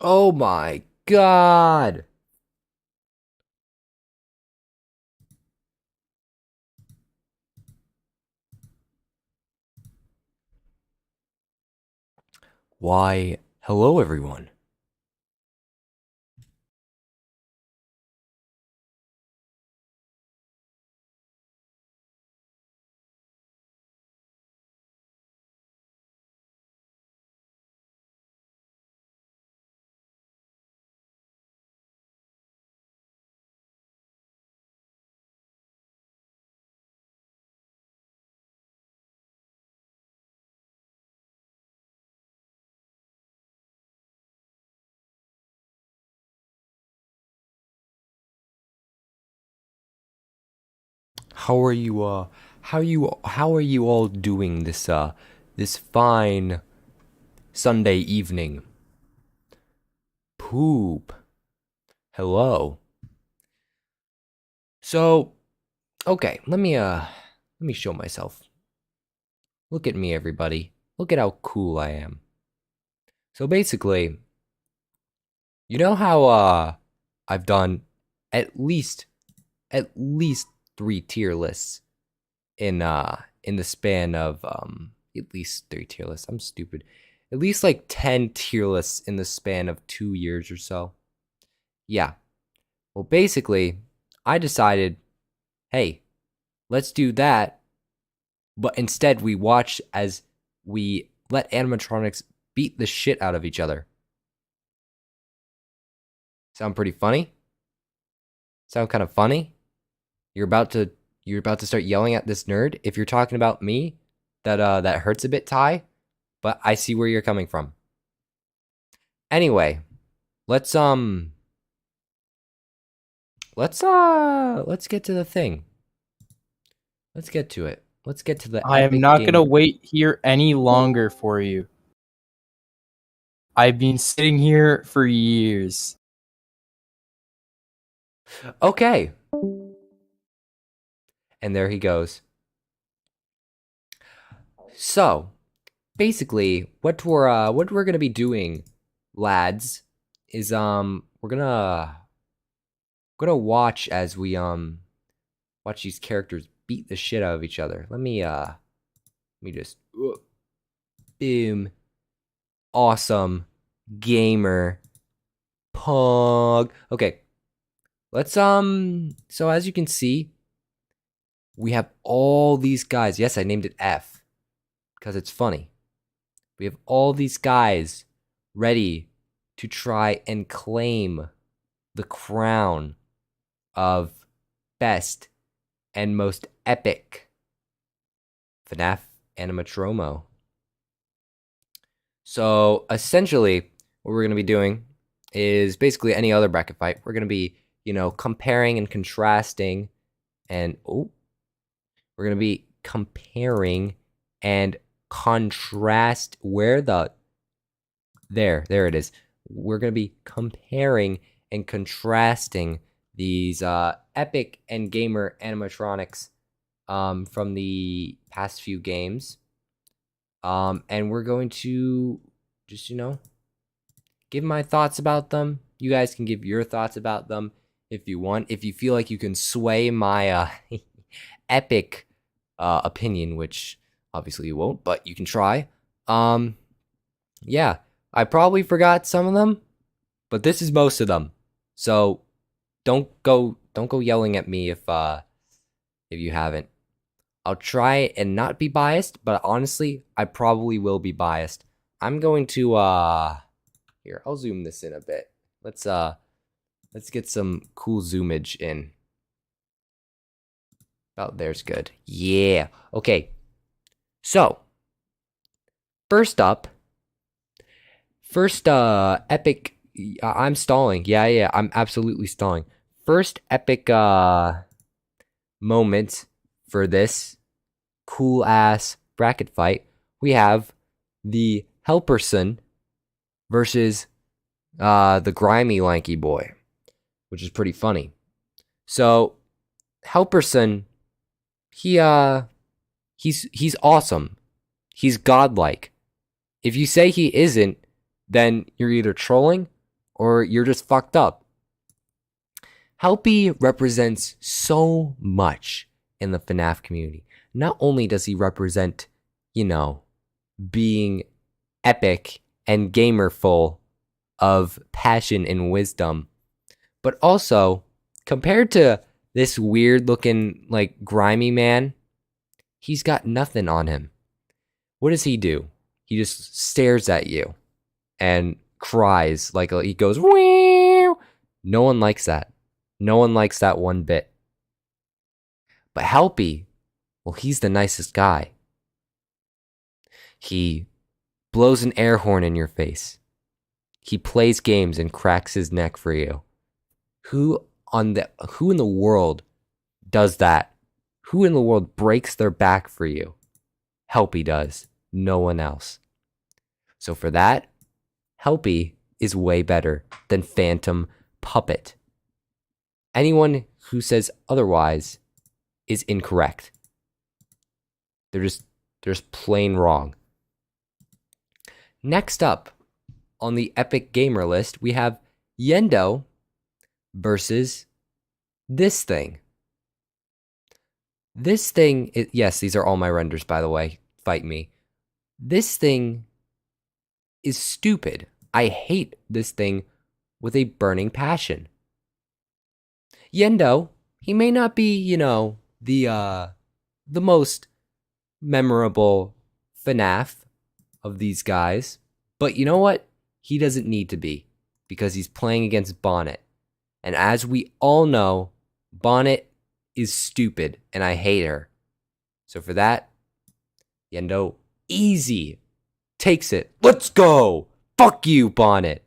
Oh my god! Why, hello everyone. How are you how are you all doing this fine Sunday evening? Poop. Hello. So, okay, let me show myself. Look at me everybody. Look at how cool I am. So basically, you know how I've done at least at least 3 tier lists in the span of at least 3 tier lists. I'm stupid. At least like 10 tier lists in the span of 2 years or so. Yeah. Well, basically, I decided, hey, let's do that, but instead we watch as we let animatronics beat the shit out of each other. Sound pretty funny? Sound kind of funny? You're about to you're about to start yelling at this nerd if you're talking about me. That hurts a bit, Ty, but I see where you're coming from. Anyway, let's let's get to the thing. Let's get to it. Let's get to the I am epic not game. gonna wait here any longer for you. I've been sitting here for years. Okay. And there he goes. So, basically, what we're gonna be doing, lads, is we're gonna watch as we watch these characters beat the shit out of each other. Let me just boom. Awesome gamer pug. Okay. Let's so as you can see, we have all these guys. Yes, I named it F because it's funny. We have all these guys ready to try and claim the crown of best and most epic FNaF Animatromo. So essentially, what we're going to be doing is basically any other bracket fight. We're going to be, comparing and contrasting, and we're going to be comparing and contrast where there it is. We're going to be comparing and contrasting these epic and gamer animatronics from the past few games. And we're going to just, give my thoughts about them. You guys can give your thoughts about them if you want. If you feel like you can sway my epic opinion, which obviously you won't, but you can try. Yeah, I probably forgot some of them, but this is most of them. So don't go yelling at me if you haven't. I'll try and not be biased, but honestly, I probably will be biased. I'm going to here, I'll zoom this in a bit. Let's get some cool zoomage in. Oh, there's good. Yeah. Okay. So, first up, first epic I'm stalling. Yeah, I'm absolutely stalling. First epic moment for this cool ass bracket fight, we have the Helperson versus the grimy lanky boy, which is pretty funny. So Helperson, he he's awesome. He's godlike. If you say he isn't, then you're either trolling or you're just fucked up. Helpy represents so much in the FNaF community. Not only does he represent, being epic and gamerful of passion and wisdom, but also compared to this weird looking, like, grimy man, he's got nothing on him. What does he do? He just stares at you and cries like he goes, "Wow." No one likes that. No one likes that one bit. But Helpy, well, he's the nicest guy. He blows an air horn in your face. He plays games and cracks his neck for you. Who in the world does that? Who in the world breaks their back for you? Helpy does. No one else. So for that, Helpy is way better than Phantom Puppet. Anyone who says otherwise is incorrect. They're just plain wrong. Next up on the epic gamer list, we have Yendo versus this thing. This thing, yes, these are all my renders, by the way. Fight me. This thing is stupid. I hate this thing with a burning passion. Yendo, he may not be, the most memorable FNaF of these guys, but you know what? He doesn't need to be, because he's playing against Bonnet. And as we all know, Bonnet is stupid, and I hate her. So for that, Yendo, easy, takes it. Let's go! Fuck you, Bonnet.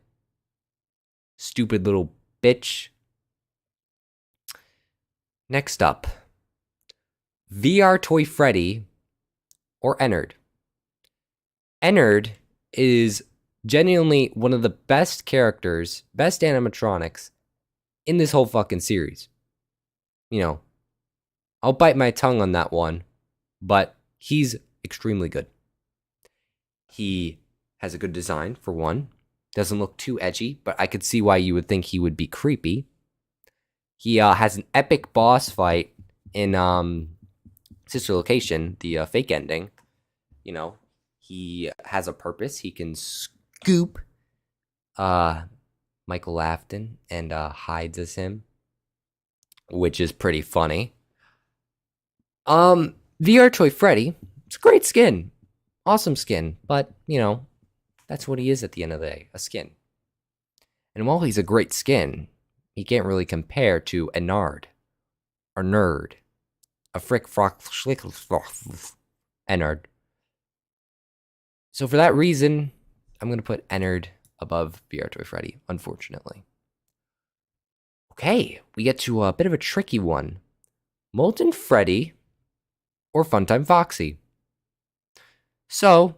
Stupid little bitch. Next up, VR Toy Freddy or Ennard. Ennard is genuinely one of the best characters, best animatronics in this whole fucking series. I'll bite my tongue on that one, but he's extremely good. He has a good design, for one. Doesn't look too edgy, but I could see why you would think he would be creepy. He has an epic boss fight in Sister Location, the fake ending. He has a purpose. He can scoop Michael Afton and hides as him, which is pretty funny. VR Toy Freddy, it's a great skin. Awesome skin, but, that's what he is at the end of the day, a skin. And while he's a great skin, he can't really compare to Ennard, or Nerd, a frick frock schlick Ennard. So for that reason, I'm going to put Ennard above VR Toy Freddy, unfortunately. Okay, we get to a bit of a tricky one. Molten Freddy or Funtime Foxy. So,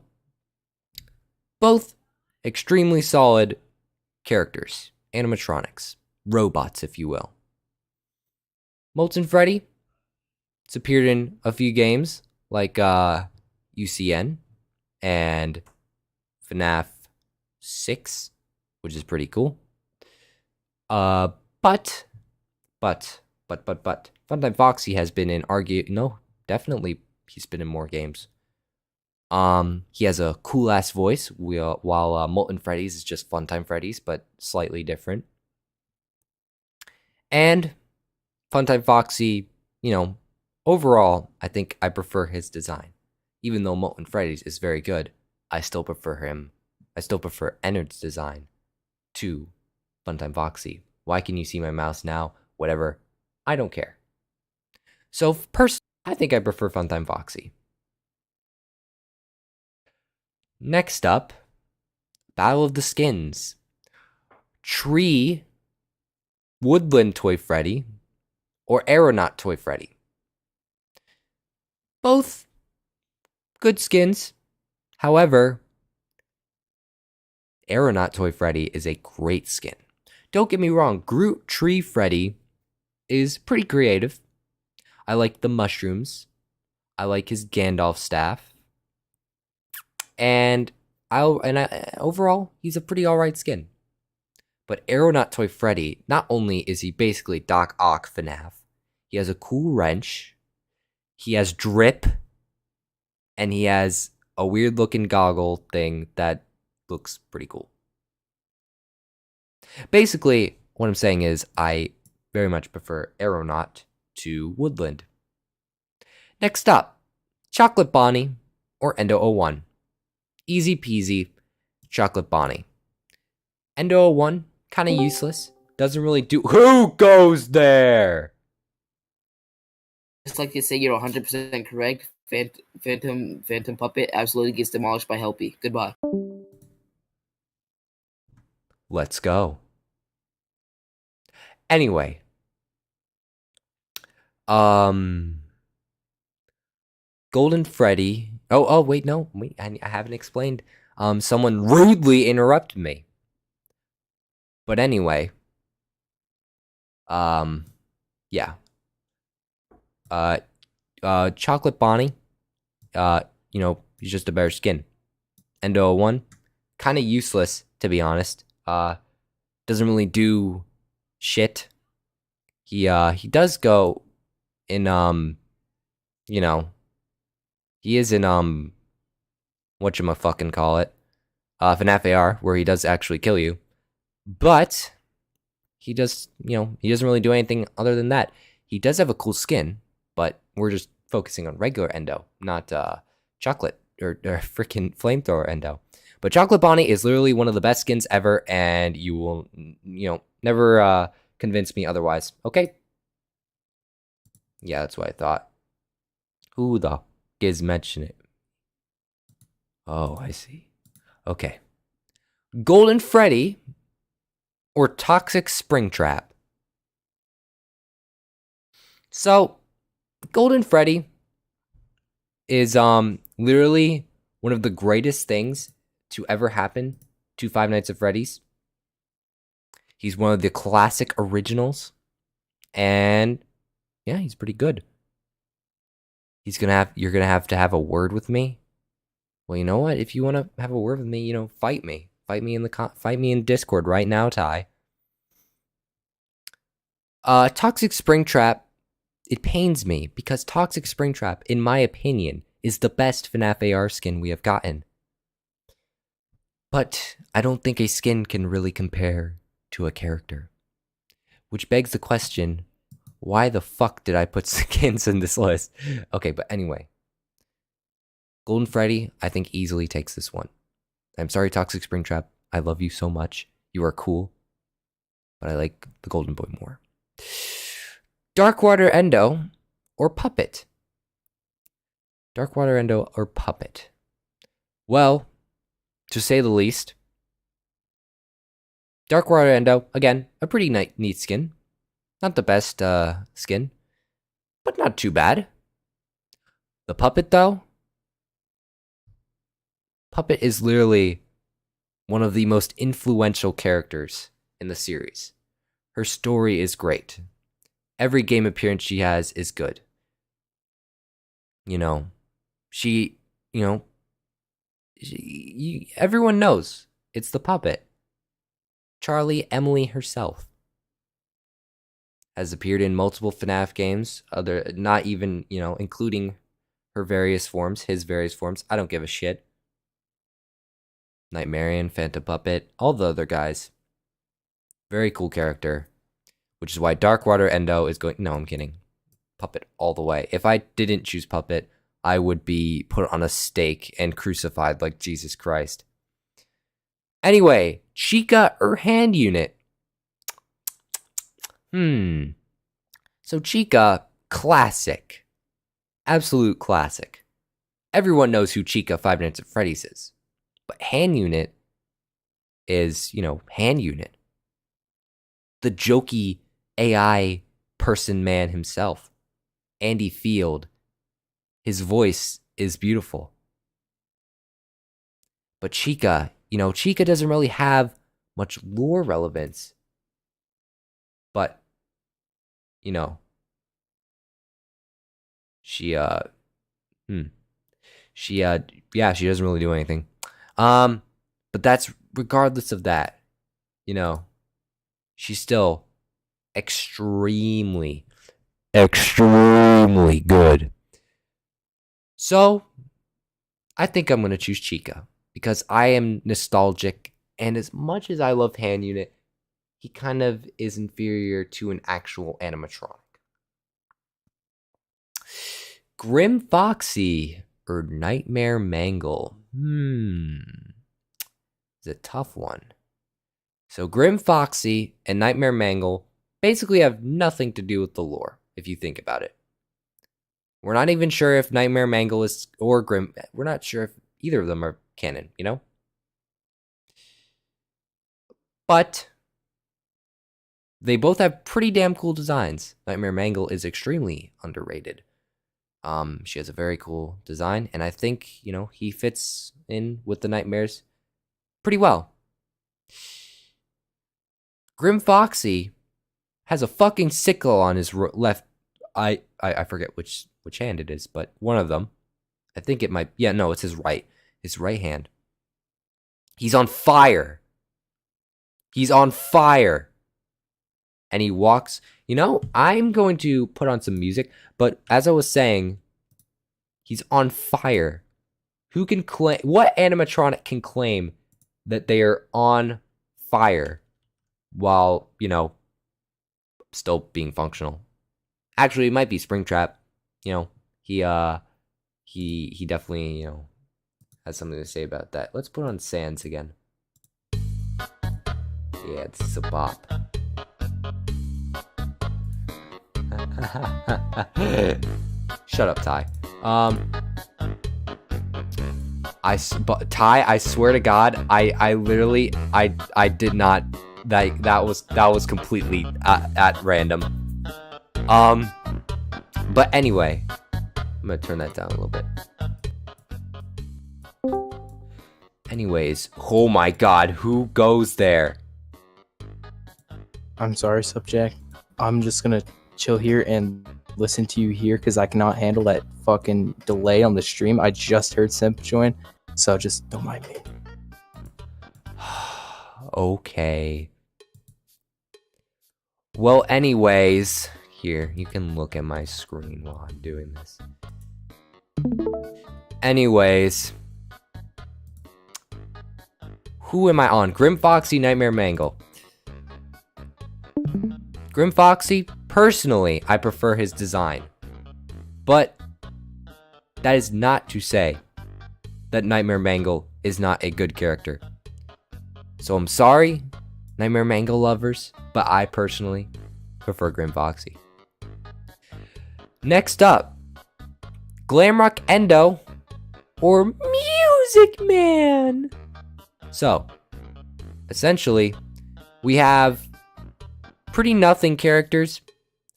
both extremely solid characters, animatronics, robots, if you will. Molten Freddy, it's appeared in a few games like UCN and FNaF 6, which is pretty cool. But Funtime Foxy has been in definitely he's been in more games. He has a cool ass voice, while Molten Freddy's is just Funtime Freddy's, but slightly different. And Funtime Foxy, overall, I think I prefer his design. Even though Molten Freddy's is very good, I still prefer him. I still prefer Ennard's design to Funtime Foxy. Why can you see my mouse now? Whatever. I don't care. So, personally, I think I prefer Funtime Foxy. Next up, Battle of the Skins. Tree, Woodland Toy Freddy, or Aeronaut Toy Freddy. Both good skins. However, Aeronaut Toy Freddy is a great skin. Don't get me wrong, Groot Tree Freddy is pretty creative. I like the mushrooms. I like his Gandalf staff. And Overall, he's a pretty alright skin. But Aeronaut Toy Freddy, not only is he basically Doc Ock FNaF, he has a cool wrench, he has drip, and he has a weird looking goggle thing that looks pretty cool. Basically, what I'm saying is I very much prefer Aeronaut to Woodland. Next up, Chocolate Bonnie or Endo 01. Easy peasy, Chocolate Bonnie. Endo 01, kind of useless. Doesn't really do. Who goes there? Just like to say you're 100% correct. Phantom Puppet absolutely gets demolished by Helpy. Goodbye. Let's go. Anyway. Golden Freddy. Oh, wait, no. Wait, I haven't explained. Someone rudely interrupted me. But anyway. Yeah. Chocolate Bonnie. He's just a better skin. Endo 01, kind of useless, to be honest. Doesn't really do shit. He does go in he is in whatchamacallit, FNaF AR, where he does actually kill you. But he doesn't really do anything other than that. He does have a cool skin, but we're just focusing on regular Endo, not chocolate or freaking flamethrower Endo. But Chocolate Bonnie is literally one of the best skins ever, and you will, never convince me otherwise. Okay? Yeah, that's what I thought. Who the is mentioning it? Oh, I see. Okay. Golden Freddy or Toxic Springtrap. So, Golden Freddy is literally one of the greatest things to ever happen to Five Nights at Freddy's. He's one of the classic originals, and yeah, he's pretty good. You're gonna have to have a word with me. Well, you know what? If you want to have a word with me, fight me. Fight me in Discord right now, Ty. Toxic Springtrap. It pains me because Toxic Springtrap, in my opinion, is the best FNaF AR skin we have gotten. But I don't think a skin can really compare to a character. Which begs the question, why the fuck did I put skins in this list? Okay, but anyway. Golden Freddy, I think, easily takes this one. I'm sorry, Toxic Springtrap. I love you so much. You are cool. But I like the Golden Boy more. Darkwater Endo or Puppet? Darkwater Endo or Puppet? Well, to say the least, Darkwater Endo, again, a pretty neat skin. Not the best skin, but not too bad. The Puppet, though? Puppet is literally one of the most influential characters in the series. Her story is great. Every game appearance she has is good. Everyone knows it's the Puppet. Charlie Emily herself has appeared in multiple FNaF games, not even, including her various forms, his various forms. I don't give a shit. Nightmarian, Phantom Puppet, all the other guys. Very cool character. Which is why Darkwater Endo is going... No, I'm kidding. Puppet all the way. If I didn't choose Puppet, I would be put on a stake and crucified like Jesus Christ. Anyway, Chica or Hand Unit? So Chica, classic. Absolute classic. Everyone knows who Chica Five Nights at Freddy's is. But Hand Unit is, Hand Unit. The jokey AI person man himself. Andy Field. His voice is beautiful. But Chica, Chica doesn't really have much lore relevance. But, she doesn't really do anything. But that's regardless of that, you know, she's still extremely, extremely good. So I think I'm going to choose Chica because I am nostalgic. And as much as I love Hand Unit, he kind of is inferior to an actual animatronic. Grim Foxy or Nightmare Mangle? It's a tough one. So Grim Foxy and Nightmare Mangle basically have nothing to do with the lore, if you think about it. We're not even sure if Nightmare Mangle is or Grim. We're not sure if either of them are canon, you know? But they both have pretty damn cool designs. Nightmare Mangle is extremely underrated. She has a very cool design, and I think, you know, he fits in with the nightmares pretty well. Grim Foxy has a fucking sickle on his left. I forget which hand it is, but one of them. I think it might. Yeah, no, it's his right. His right hand. He's on fire. He's on fire. And he walks. You know, I'm going to put on some music, but as I was saying, he's on fire. Who can claim? What animatronic can claim that they are on fire while, you know, still being functional? Actually, it might be Springtrap. You know, he definitely, you know, has something to say about that. Let's put on Sans again. Yeah, it's a bop. Shut up, Ty. Ty, I swear to God, I literally, I did not. That was completely at random. But anyway, I'm gonna turn that down a little bit. Anyways, oh my God, who goes there? I'm sorry, subject. I'm just gonna chill here and listen to you here because I cannot handle that fucking delay on the stream. I just heard Simp join, so just don't mind me. Okay. Well, anyways, here, you can look at my screen while I'm doing this. Anyways, who am I on? Grim Foxy, Nightmare Mangle. Grim Foxy, personally, I prefer his design. But that is not to say that Nightmare Mangle is not a good character. So I'm sorry, Nightmare Mangle lovers, but I personally prefer Grim Foxy. Next up, Glamrock Endo or Music Man. So, essentially, we have pretty nothing characters.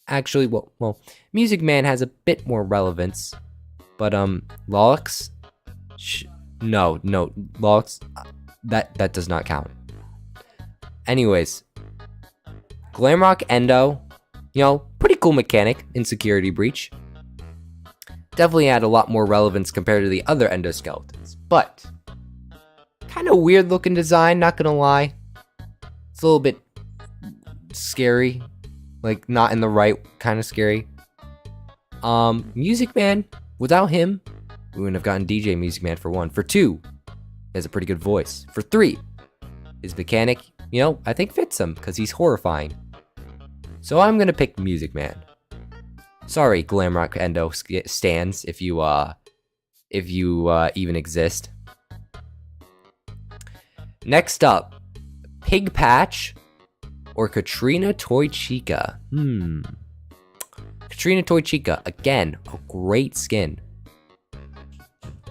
Actually, well, Music Man has a bit more relevance, but Lolix, no, Lolix, that does not count. Anyways, Glamrock Endo, you know, pretty cool mechanic in Security Breach. Definitely had a lot more relevance compared to the other endoskeletons, but kind of weird looking design, not gonna lie. It's a little bit scary, like not in the right kind of scary. Music Man, without him, we wouldn't have gotten DJ Music Man for 1. For 2, he has a pretty good voice. For 3, his mechanic, you know, I think fits him because he's horrifying. So I'm gonna pick Music Man. Sorry, Glamrock Endo stands, if you even exist. Next up, Pig Patch or Katrina Toy Chica. Katrina Toy Chica, again, a great skin.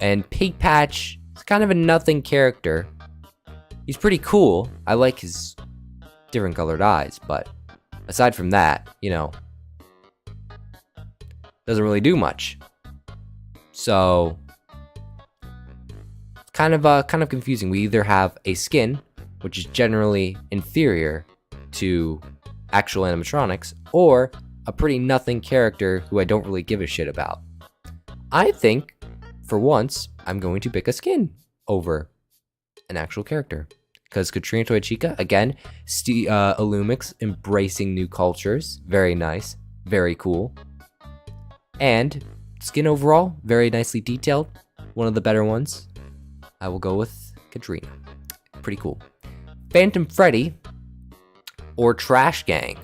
And Pig Patch is kind of a nothing character. He's pretty cool. I like his different colored eyes, but aside from that, you know, doesn't really do much. So it's kind of confusing. We either have a skin, which is generally inferior to actual animatronics, or a pretty nothing character who I don't really give a shit about. I think, for once, I'm going to pick a skin over an actual character. Because Katrina Toy Chica, again, Illumix embracing new cultures. Very nice. Very cool. And skin overall, very nicely detailed. One of the better ones. I will go with Katrina. Pretty cool. Phantom Freddy or Trash Gang.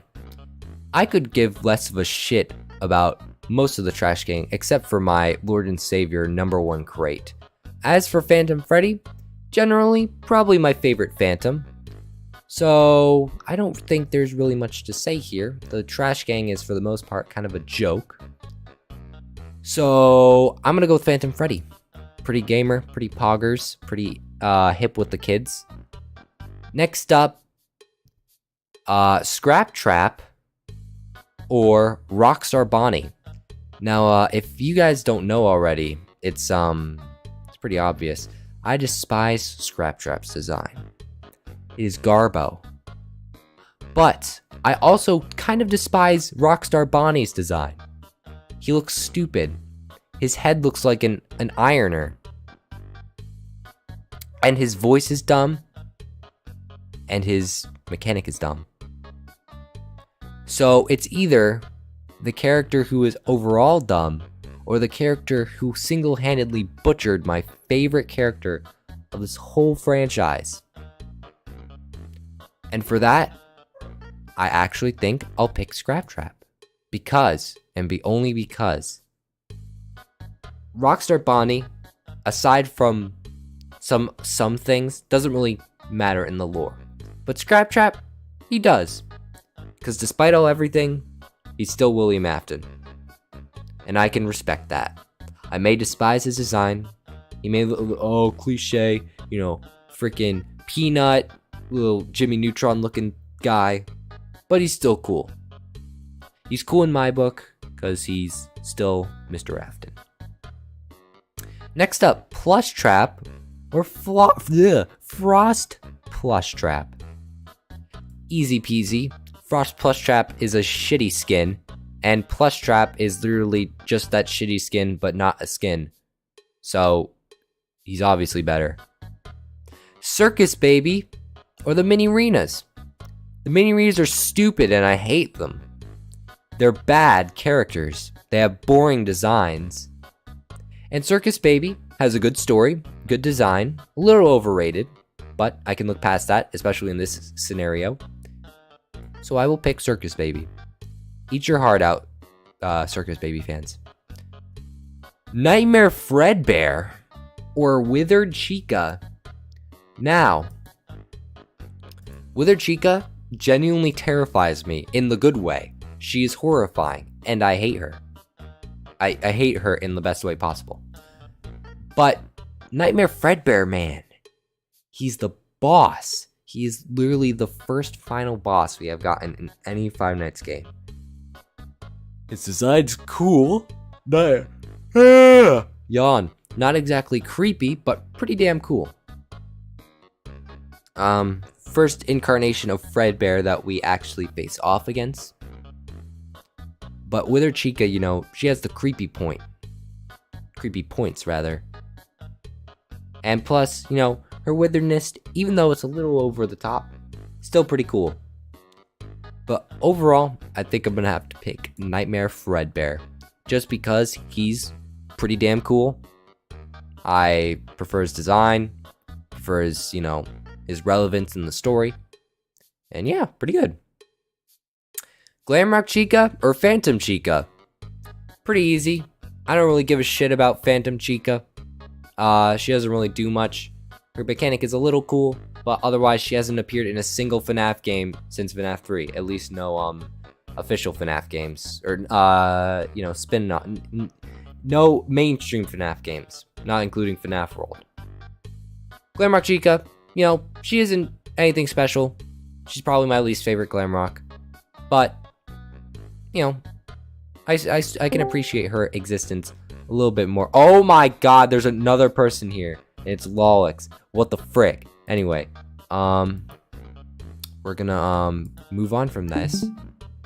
I could give less of a shit about most of the Trash Gang except for my Lord and Savior #1 crate. As for Phantom Freddy, generally probably my favorite Phantom. So I don't think there's really much to say here. The Trash Gang is for the most part kind of a joke. So I'm gonna go with Phantom Freddy. Pretty gamer, pretty poggers, pretty hip with the kids. Next up, Scrap Trap or Rockstar Bonnie. Now, if you guys don't know already, it's pretty obvious. I despise Scrap Trap's design. It is garbo. But I also kind of despise Rockstar Bonnie's design. He looks stupid. His head looks like an ironer. And his voice is dumb. And his mechanic is dumb. So it's either the character who is overall dumb or the character who single-handedly butchered my favorite character of this whole franchise. And for that, I actually think I'll pick Scrap Trap. Because, and only because, Rockstar Bonnie, aside from some things, doesn't really matter in the lore. But Scrap Trap, he does. Because despite everything, he's still William Afton. And I can respect that. I may despise his design. He may look, cliche, freaking peanut, little Jimmy Neutron looking guy. But he's still cool. He's cool in my book, because he's still Mr. Afton. Next up, Plush Trap, or Frost Plush Trap. Easy peasy. Frost Plush Trap is a shitty skin, and Plush Trap is literally just that shitty skin, but not a skin. So, he's obviously better. Circus Baby, or the Mini Renas. The Mini Renas are stupid, and I hate them. They're bad characters. They have boring designs. And Circus Baby has a good story, good design, a little overrated, but I can look past that, especially in this scenario. So I will pick Circus Baby. Eat your heart out, Circus Baby fans. Nightmare Fredbear or Withered Chica. Now, Withered Chica genuinely terrifies me in the good way. She is horrifying, and I hate her. I hate her in the best way possible. But Nightmare Fredbear, man, he's the boss. He is literally the first final boss we have gotten in any Five Nights game. His design's cool. Yawn. Not exactly creepy, but pretty damn cool. First incarnation of Fredbear that we actually face off against. But with her Chica, she has the creepy point. Creepy points, rather. And plus, her witheredness, even though it's a little over the top, still pretty cool. But overall, I think I'm going to have to pick Nightmare Fredbear. Just because he's pretty damn cool. I prefer his design, prefer his, his relevance in the story. And yeah, pretty good. Glamrock Chica or Phantom Chica? Pretty easy. I don't really give a shit about Phantom Chica. She doesn't really do much. Her mechanic is a little cool, but otherwise she hasn't appeared in a single FNaF game since FNaF 3. At least no official FNaF games, or no mainstream FNaF games, not including FNaF World. Glamrock Chica, she isn't anything special. She's probably my least favorite Glamrock, but I can appreciate her existence a little bit more. Oh my god, there's another person here. It's Lolix. What the frick? Anyway, we're gonna move on from this,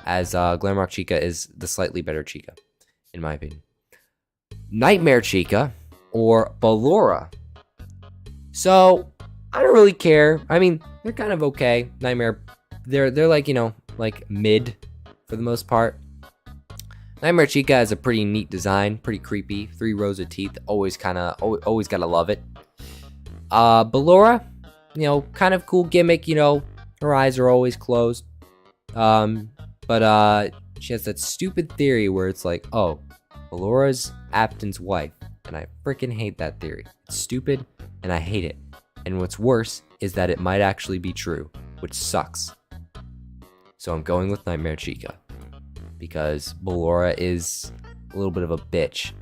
as Glamrock Chica is the slightly better Chica, in my opinion. Nightmare Chica or Ballora. So I don't really care. I mean, they're kind of okay. Nightmare, they're like, you know, like mid for the most part. Nightmare Chica has a pretty neat design, pretty creepy. 3 rows of teeth, always gotta love it. Ballora, you know, kind of cool gimmick, you know, her eyes are always closed. But she has that stupid theory where it's like, oh, Ballora's Apton's wife, and I freaking hate that theory. It's stupid, and I hate it. And what's worse is that it might actually be true, which sucks. So I'm going with Nightmare Chica, because Ballora is a little bit of a bitch.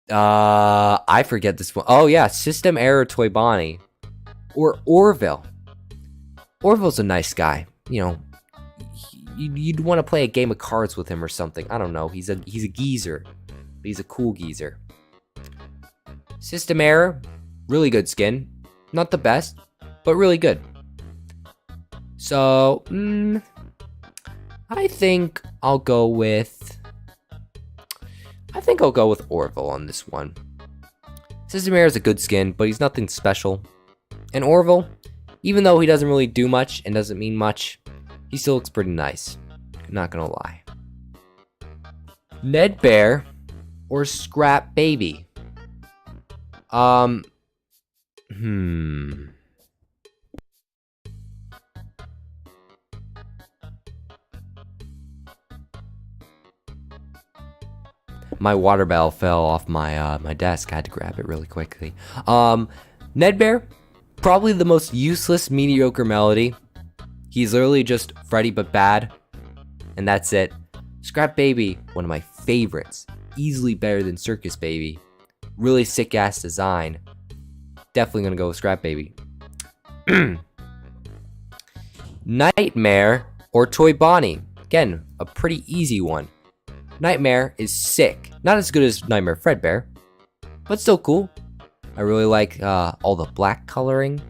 I forget this one. Oh yeah, System Error Toy Bonnie. Or Orville. Orville's a nice guy. You know, you'd want to play a game of cards with him or something. I don't know. He's a geezer. But he's a cool geezer. System Error, really good skin. Not the best, but really good. So, I think I'll go with Orville on this one. System Error is a good skin, but he's nothing special. And Orville, even though he doesn't really do much and doesn't mean much, he still looks pretty nice. Not gonna lie. Ned Bear or Scrap Baby? My water bottle fell off my my desk. I had to grab it really quickly. Ned Bear, probably the most useless, mediocre melody. He's literally just Freddy but bad, and that's it. Scrap Baby, one of my favorites. Easily better than Circus Baby. Really sick ass design. Definitely gonna go with Scrap Baby. Nightmare or Toy Bonnie? Again, a pretty easy one. Nightmare is sick. Not as good as Nightmare Fredbear, but still cool. I really like all the black coloring.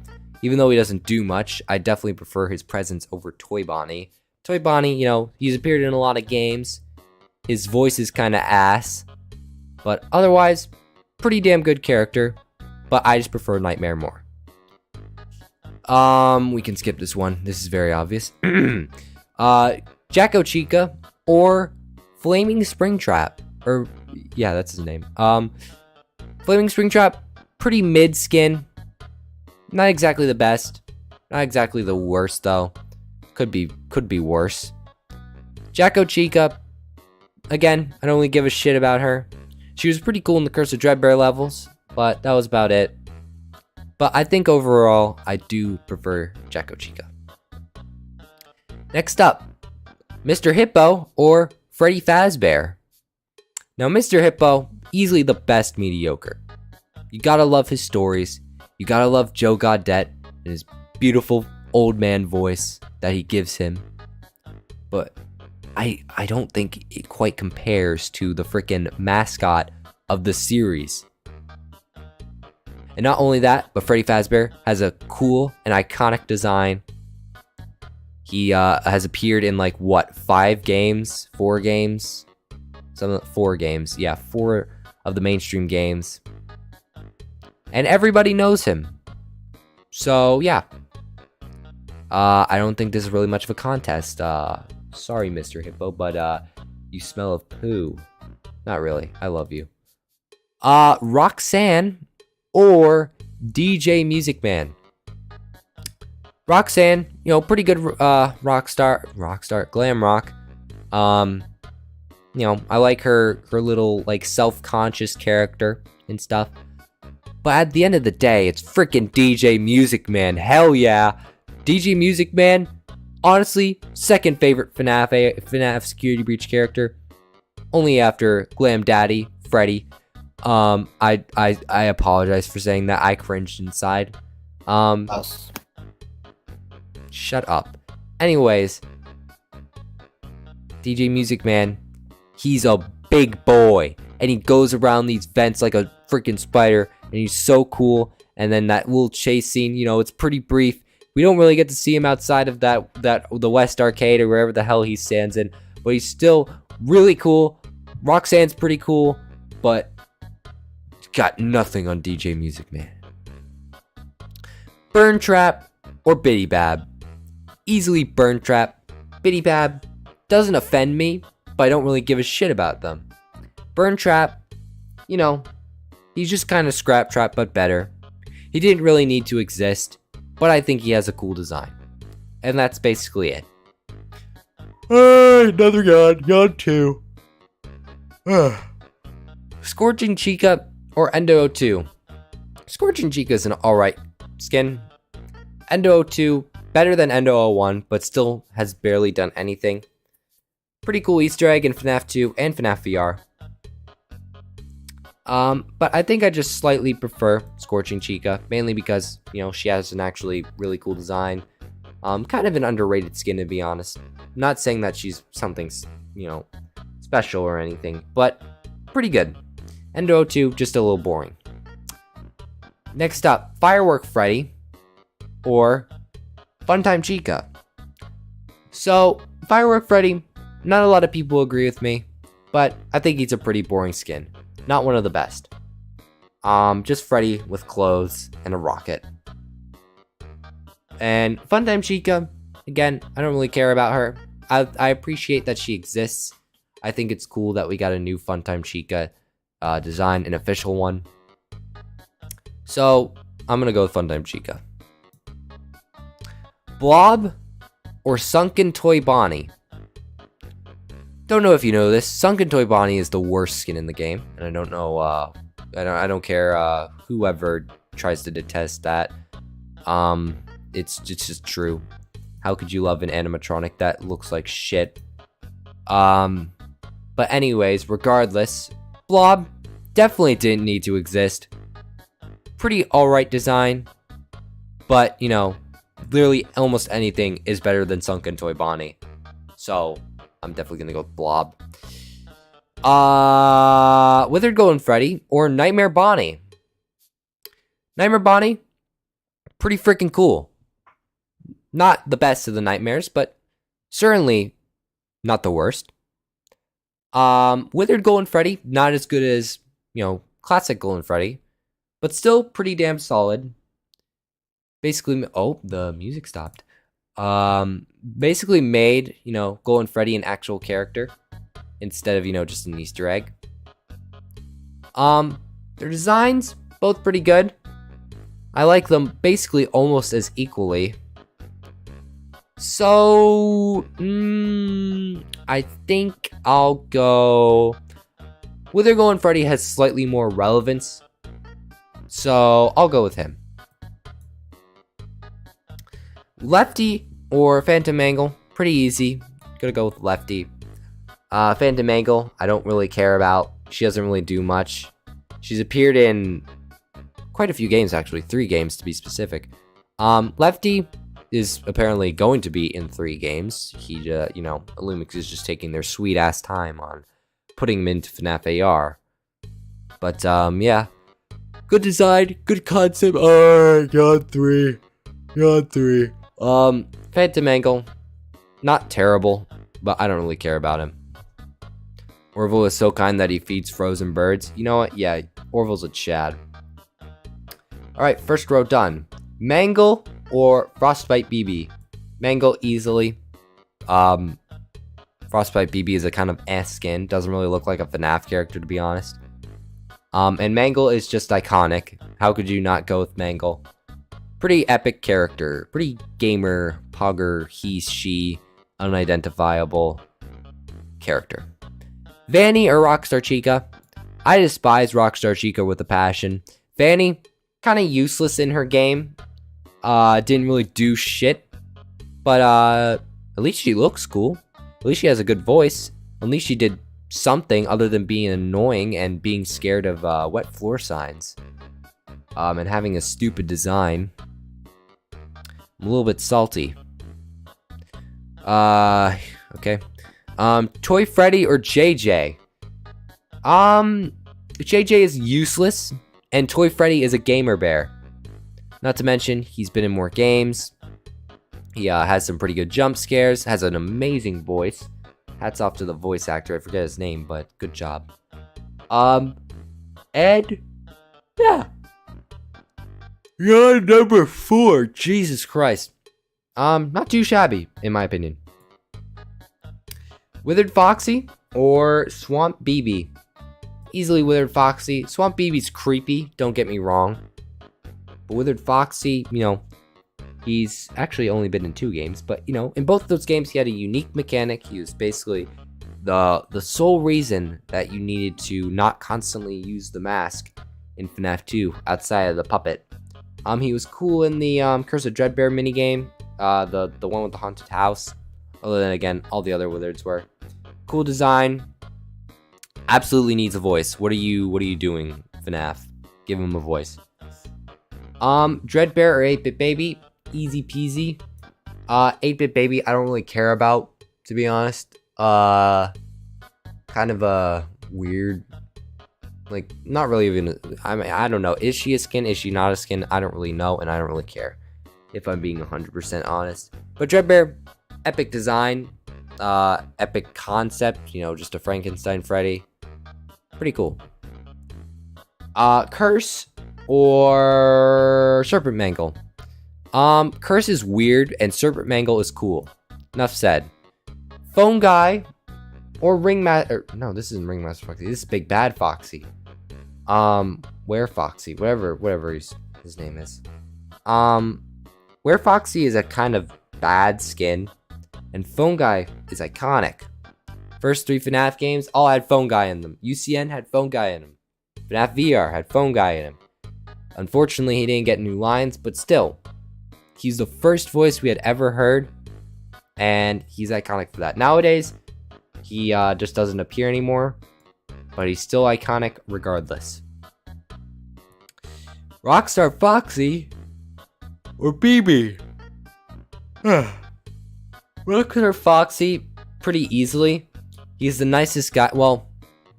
Even though he doesn't do much, I definitely prefer his presence over Toy Bonnie. Toy Bonnie, you know, he's appeared in a lot of games. His voice is kind of ass. But otherwise, pretty damn good character. But I just prefer Nightmare more. We can skip this one. This is very obvious. Jacko Chica or Flaming Springtrap. Or, yeah, that's his name. Flaming Springtrap, pretty mid skin. Not exactly the best. Not exactly the worst, though. Could be worse. Jacko Chica, again, I don't really give a shit about her. She was pretty cool in the Curse of Dreadbear levels, but that was about it. But I think overall, I do prefer Jacko Chica. Next up, Mr. Hippo or Freddy Fazbear. Now, Mr. Hippo, easily the best mediocre. You gotta love his stories. You gotta love Joe Gaudette and his beautiful old man voice that he gives him. But I don't think it quite compares to the freaking mascot of the series. And not only that, but Freddy Fazbear has a cool and iconic design. He has appeared in like what, 4 games? 4 games? 4 of the mainstream games. And everybody knows him. So yeah. I don't think this is really much of a contest. Sorry, Mr. Hippo, but you smell of poo. Not really. I love you. Roxanne or DJ Music Man. Roxanne, you know, pretty good rock star, glam rock. You know, I like her little like self-conscious character and stuff. But at the end of the day, it's freaking DJ Music Man. Hell yeah. DJ Music Man, honestly, second favorite FNaF Security Breach character. Only after Glam Daddy, Freddy. I apologize for saying that. I cringed inside. Shut up. Anyways, DJ Music Man, he's a big boy. And he goes around these vents like a freaking spider. And he's so cool. And then that little chase scene, you know, it's pretty brief. We don't really get to see him outside of the West Arcade or wherever the hell he stands in. But he's still really cool. Roxanne's pretty cool. But got nothing on DJ Music Man. Burn Trap or Biddy Bab? Easily Burn Trap. Biddy Bab doesn't offend me, but I don't really give a shit about them. Burn Trap, you know, he's just kind of Scrap Trap but better. He didn't really need to exist, but I think he has a cool design. And that's basically it. Another god, god 2. Scorching Chica or Endo 02? Scorching Chica is an alright skin. Endo 02, better than Endo 01, but still has barely done anything. Pretty cool Easter egg in FNaF 2 and FNaF VR. But I think I just slightly prefer Scorching Chica, mainly because, you know, she has an actually really cool design. Kind of an underrated skin, to be honest. Not saying that she's something, you know, special or anything, but pretty good. Endo 02, just a little boring. Next up, Firework Freddy or Funtime Chica. So, Firework Freddy, not a lot of people agree with me, but I think he's a pretty boring skin. Not one of the best. Just Freddy with clothes and a rocket. And Funtime Chica, again, I don't really care about her. I appreciate that she exists. I think it's cool that we got a new Funtime Chica design, an official one. So, I'm gonna go with Funtime Chica. Blob or Sunken Toy Bonnie? Don't know if you know this. Sunken Toy Bonnie is the worst skin in the game, and I don't know. I don't care whoever tries to detest that. It's just true. How could you love an animatronic that looks like shit? But anyways, regardless, Blob definitely didn't need to exist. Pretty alright design, but you know, literally almost anything is better than Sunken Toy Bonnie. So I'm definitely gonna go with Blob. Withered Golden Freddy or Nightmare Bonnie? Nightmare Bonnie, pretty freaking cool. Not the best of the nightmares, but certainly not the worst. Withered Golden Freddy, not as good as, you know, classic Golden Freddy, but still pretty damn solid. Basically, oh, the music stopped. Basically made, you know, Golden Freddy an actual character instead of, you know, just an Easter egg. Their designs, both pretty good. I like them basically almost as equally. So, I think I'll go... Withered Golden Freddy has slightly more relevance, so I'll go with him. Lefty or Phantom Mangle? Pretty easy. Gonna go with Lefty. Phantom Mangle, I don't really care about. She doesn't really do much. She's appeared in quite a few games, actually. 3 games, to be specific. Lefty is apparently going to be in 3 games. You know, Illumix is just taking their sweet-ass time on putting him into FNaF AR. But, yeah. Good design, good concept. God 3. God 3. Phantom Mangle, not terrible, but I don't really care about him. Orville is so kind that he feeds frozen birds. You know what? Yeah, Orville's a Chad. Alright, first row done. Mangle or Frostbite BB? Mangle easily. Frostbite BB is a kind of skin. Doesn't really look like a FNaF character, to be honest. And Mangle is just iconic. How could you not go with Mangle? Pretty epic character. Pretty gamer, pogger, he, she, unidentifiable character. Vanny or Rockstar Chica? I despise Rockstar Chica with a passion. Vanny, kind of useless in her game. Didn't really do shit. But at least she looks cool. At least she has a good voice. At least she did something other than being annoying and being scared of wet floor signs. And having a stupid design. I'm a little bit salty. Okay. Toy Freddy or JJ? JJ is useless, and Toy Freddy is a gamer bear. Not to mention, he's been in more games. He has some pretty good jump scares, has an amazing voice. Hats off to the voice actor, I forget his name, but good job. Ed? Yeah. You're number 4. Jesus Christ. Not too shabby, in my opinion. Withered Foxy or Swamp BB? Easily Withered Foxy. Swamp BB's creepy, don't get me wrong. But Withered Foxy, you know, he's actually only been in 2 games. But, you know, in both of those games, he had a unique mechanic. He was basically the sole reason that you needed to not constantly use the mask in FNaF 2 outside of the puppet. He was cool in the Curse of Dreadbear minigame, the one with the haunted house. Other than, again, all the other Withereds were. Cool design. Absolutely needs a voice. What are you doing, FNaF? Give him a voice. Dreadbear or 8-Bit Baby? Easy peasy. 8-Bit Baby, I don't really care about, to be honest. Kind of a weird, like, not really even, I mean, I don't know. Is she a skin? Is she not a skin? I don't really know, and I don't really care, if I'm being 100% honest. But Dreadbear, epic design, epic concept, you know, just a Frankenstein Freddy. Pretty cool. Curse or Serpent Mangle? Curse is weird, and Serpent Mangle is cool. Enough said. Phone Guy or Ringmaster? No, this isn't Ringmaster Foxy. This is Big Bad Foxy. Where Foxy? Whatever his name is. Where Foxy is a kind of bad skin, and Phone Guy is iconic. First 3 FNaF games all had Phone Guy in them. UCN had Phone Guy in them. FNaF VR had Phone Guy in him. Unfortunately, he didn't get new lines, but still, he's the first voice we had ever heard, and he's iconic for that. Nowadays, he just doesn't appear anymore, but he's still iconic regardless. Rockstar Foxy or BB? Rockstar Foxy, pretty easily. He's the nicest guy. Well,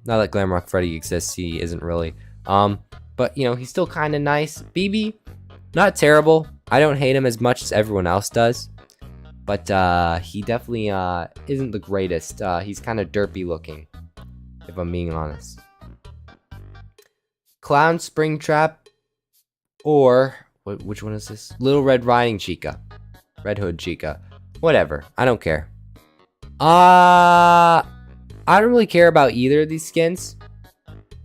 now that Glamrock Freddy exists, he isn't really. But, you know, he's still kind of nice. BB, not terrible. I don't hate him as much as everyone else does. But he definitely isn't the greatest. He's kind of derpy looking, if I'm being honest. Clown Springtrap or which one is this? Little Red Riding Chica. Red Hood Chica. Whatever. I don't care. I don't really care about either of these skins.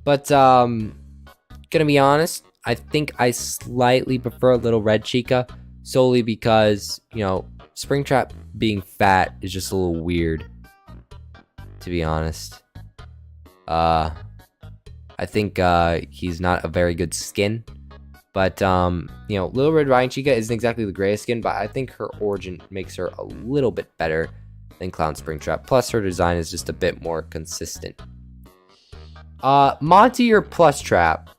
But gonna be honest, I think I slightly prefer Little Red Chica solely because, you know, Springtrap being fat is just a little weird, to be honest. I think he's not a very good skin. But, you know, Little Red Riding Chica isn't exactly the greatest skin, but I think her origin makes her a little bit better than Clown Springtrap. Plus, her design is just a bit more consistent. Monty or Plus Trap?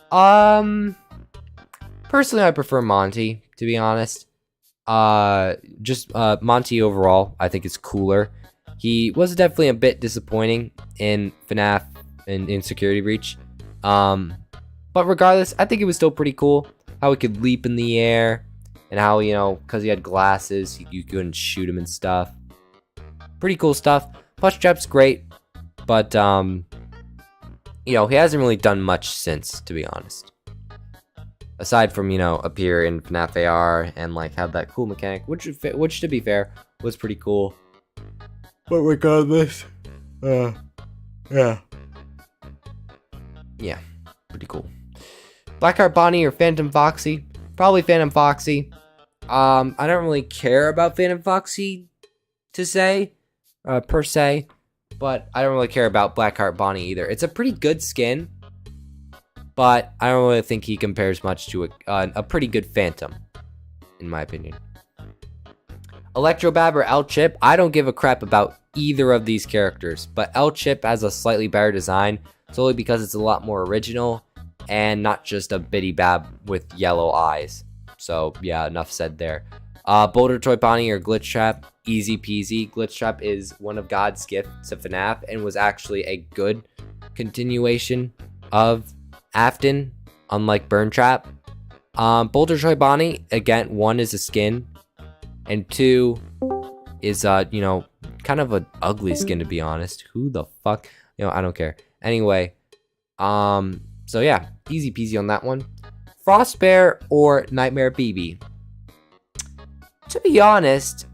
Personally, I prefer Monty, to be honest. Monty overall, I think is cooler. He was definitely a bit disappointing in FNaF and in Security Breach. But regardless, I think it was still pretty cool. How he could leap in the air, and how, you know, because he had glasses, you couldn't shoot him and stuff. Pretty cool stuff. Plus Trap's great, but, you know, he hasn't really done much since, to be honest. Aside from, you know, appear in FNaF AR and, like, have that cool mechanic, which to be fair, was pretty cool. But regardless, yeah, pretty cool. Blackheart Bonnie or Phantom Foxy? Probably Phantom Foxy. I don't really care about Phantom Foxy per se, but I don't really care about Blackheart Bonnie either. It's a pretty good skin, but I don't really think he compares much to a pretty good Phantom, in my opinion. Electrobab or El-Chip? I don't give a crap about either of these characters, but El-Chip has a slightly better design, solely because it's a lot more original, and not just a bitty bab with yellow eyes. So, yeah, enough said there. Boulder Toy Bonnie or Glitch Trap? Easy peasy. Glitch Trap is one of God's gifts to FNaF, and was actually a good continuation of Afton, unlike Burn Trap. Boulder Toy Bonnie, again, 1 is a skin, and 2 is, you know, kind of an ugly skin, to be honest. Who the fuck? You know, I don't care. Anyway, so yeah, easy peasy on that one. Frostbear or Nightmare BB? To be honest,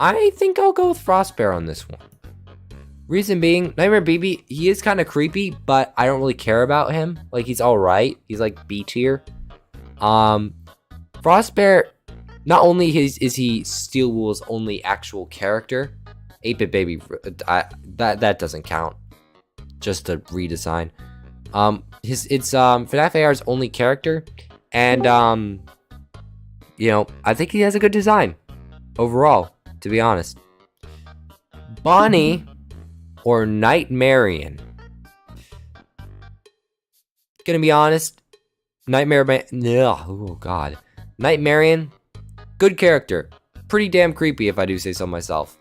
I think I'll go with Frostbear on this one. Reason being, Nightmare BB, he is kind of creepy, but I don't really care about him. Like, he's alright. He's like B tier. Frostbear, not only is he Steel Wool's only actual character, 8-Bit Baby, that doesn't count. Just a redesign. It's FNaF AR's only character, and you know, I think he has a good design overall, to be honest. Bonnie or Nightmarian? Gonna be honest, oh god. Nightmarian, good character. Pretty damn creepy if I do say so myself.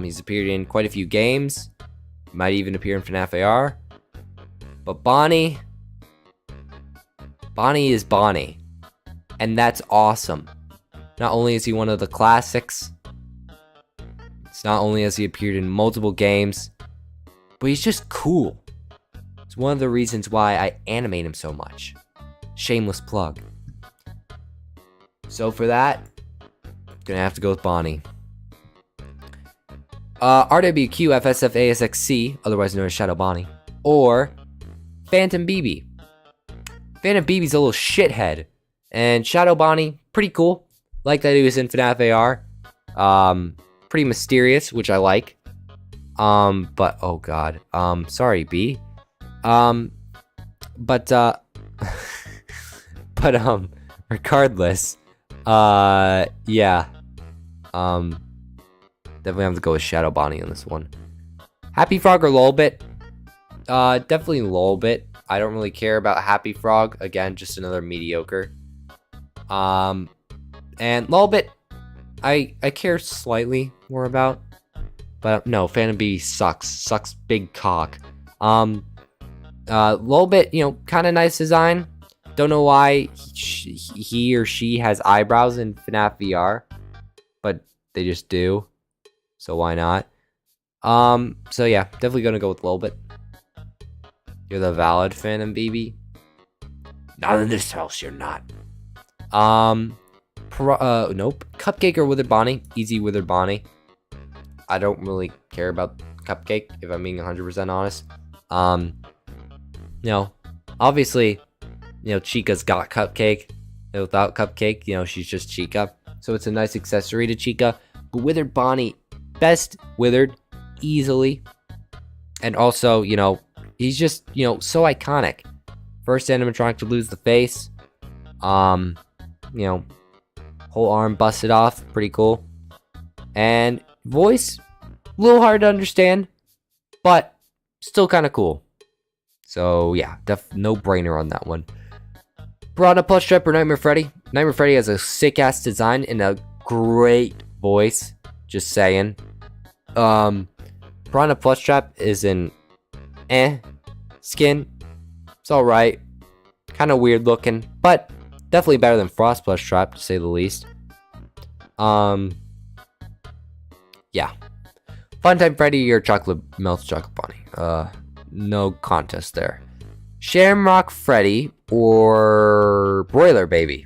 He's appeared in quite a few games. Might even appear in FNaF AR. But Bonnie is Bonnie. And that's awesome. Not only is he one of the classics, it's not only has he appeared in multiple games, but he's just cool. It's one of the reasons why I animate him so much. Shameless plug. So for that, gonna have to go with Bonnie. RWQ FSF ASXC, otherwise known as Shadow Bonnie, or Phantom BB. Phantom BB's a little shithead, and Shadow Bonnie, pretty cool. Like that he was in FNaF AR. Pretty mysterious, which I like. But oh god. Sorry, B. But regardless, yeah. Definitely have to go with Shadow Bonnie on this one. Happy Frog or Lolbit? Definitely Lolbit. I don't really care about Happy Frog. Again, just another mediocre. And Lolbit, I care slightly more about. But no, Phantom B sucks. Sucks big cock. Lolbit, you know, kind of nice design. Don't know why he or she has eyebrows in FNaF VR, but they just do. So why not? So yeah, definitely gonna go with Lolbit. You're the valid Phantom BB. Not in this house, you're not. Nope. Cupcake or Withered Bonnie? Easy Withered Bonnie. I don't really care about Cupcake, if I'm being 100% honest. You know, obviously, you know, Chica's got Cupcake. And without Cupcake, you know, she's just Chica. So it's a nice accessory to Chica. But Withered Bonnie, best Withered, easily. And also, you know, he's just, you know, so iconic. First animatronic to lose the face. You know, whole arm busted off, pretty cool. And voice, a little hard to understand, but still kind of cool. So yeah, no brainer on that one. Piranha Plush Trap or Nightmare Freddy? Nightmare Freddy has a sick ass design and a great voice. Just saying. Piranha Plush Trap is an skin. It's alright. Kind of weird looking, but definitely better than Frost Plush Trap, to say the least. Yeah. Funtime Freddy or Chocolate Melts Chocolate Bunny? No contest there. Shamrock Freddy or Broiler Baby?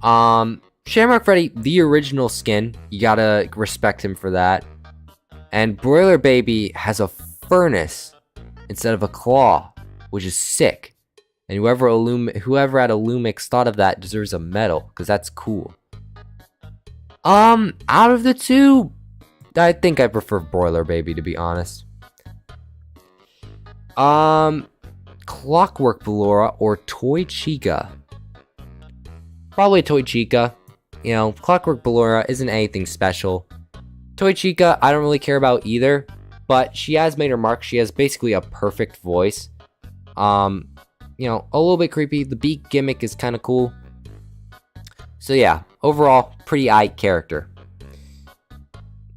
Shamrock Freddy, the original skin. You gotta respect him for that. And Broiler Baby has a furnace instead of a claw, which is sick. And whoever at Illumix thought of that deserves a medal, because that's cool. Out of the two, I think I prefer Broiler Baby, to be honest. Clockwork Ballora or Toy Chica? Probably Toy Chica. You know, Clockwork Ballora isn't anything special. Toy Chica, I don't really care about either, but she has made her mark. She has basically a perfect voice. You know, a little bit creepy. The beak gimmick is kind of cool. So yeah, overall, pretty aight character.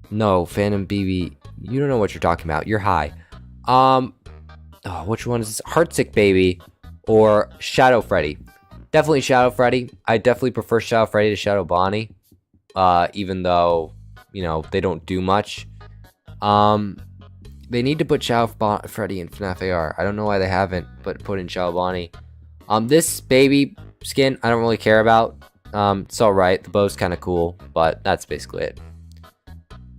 No, Phantom BB, you don't know what you're talking about. You're high. Oh, which one is this? Heartsick Baby or Shadow Freddy? Definitely Shadow Freddy. I definitely prefer Shadow Freddy to Shadow Bonnie. Even though, you know, they don't do much. They need to put Shadow Freddy in FNaF AR. I don't know why they haven't, but put in Shadow Bonnie. This baby skin, I don't really care about. It's alright. The bow's kind of cool, but that's basically it.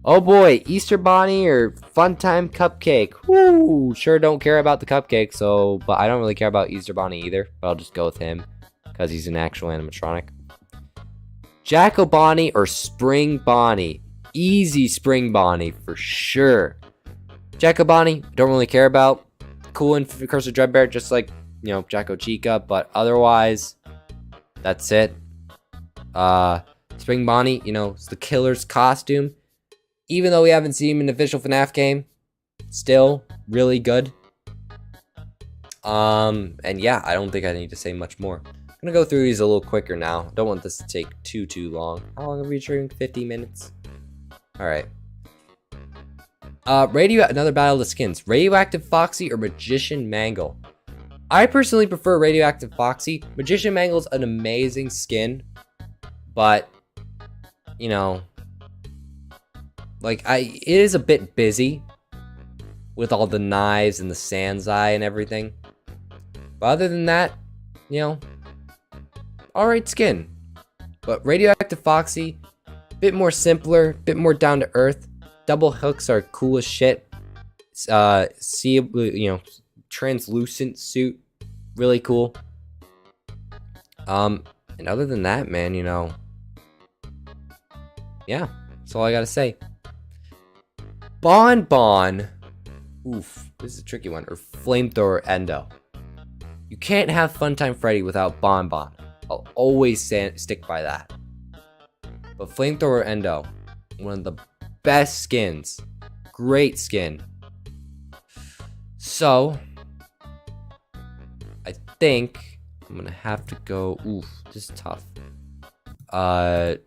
Oh boy, Easter Bonnie or Funtime Cupcake. Woo! Sure don't care about the cupcake, but I don't really care about Easter Bonnie either. But I'll just go with him because he's an actual animatronic. Jacko Bonnie or Spring Bonnie. Easy Spring Bonnie for sure. Jacko Bonnie, don't really care about. Cool in Curse of Dreadbear, just like, you know, Jacko Chica, but otherwise, that's it. Spring Bonnie, you know, it's the killer's costume. Even though we haven't seen him in an official FNaF game, still really good. And yeah, I don't think I need to say much more. I'm gonna go through these a little quicker now. Don't want this to take too long. How long have we streamed? 50 minutes. All right. Another battle of the skins. Radioactive Foxy or Magician Mangle. I personally prefer Radioactive Foxy. Magician Mangle's an amazing skin, but you know, like it is a bit busy with all the knives and the Sanzai and everything. But other than that, you know, alright skin. But Radioactive Foxy, bit more simpler, bit more down to earth. Double hooks are cool as shit. Translucent suit, really cool. And other than that, man, you know, yeah, that's all I gotta say. Bon. Oof, this is a tricky one. Or Flamethrower Endo. You can't have Funtime Freddy without Bon. I'll always stick by that. But Flamethrower Endo, one of the best skins. Great skin. So, I think I'm gonna have to go. Oof, this is tough. I'm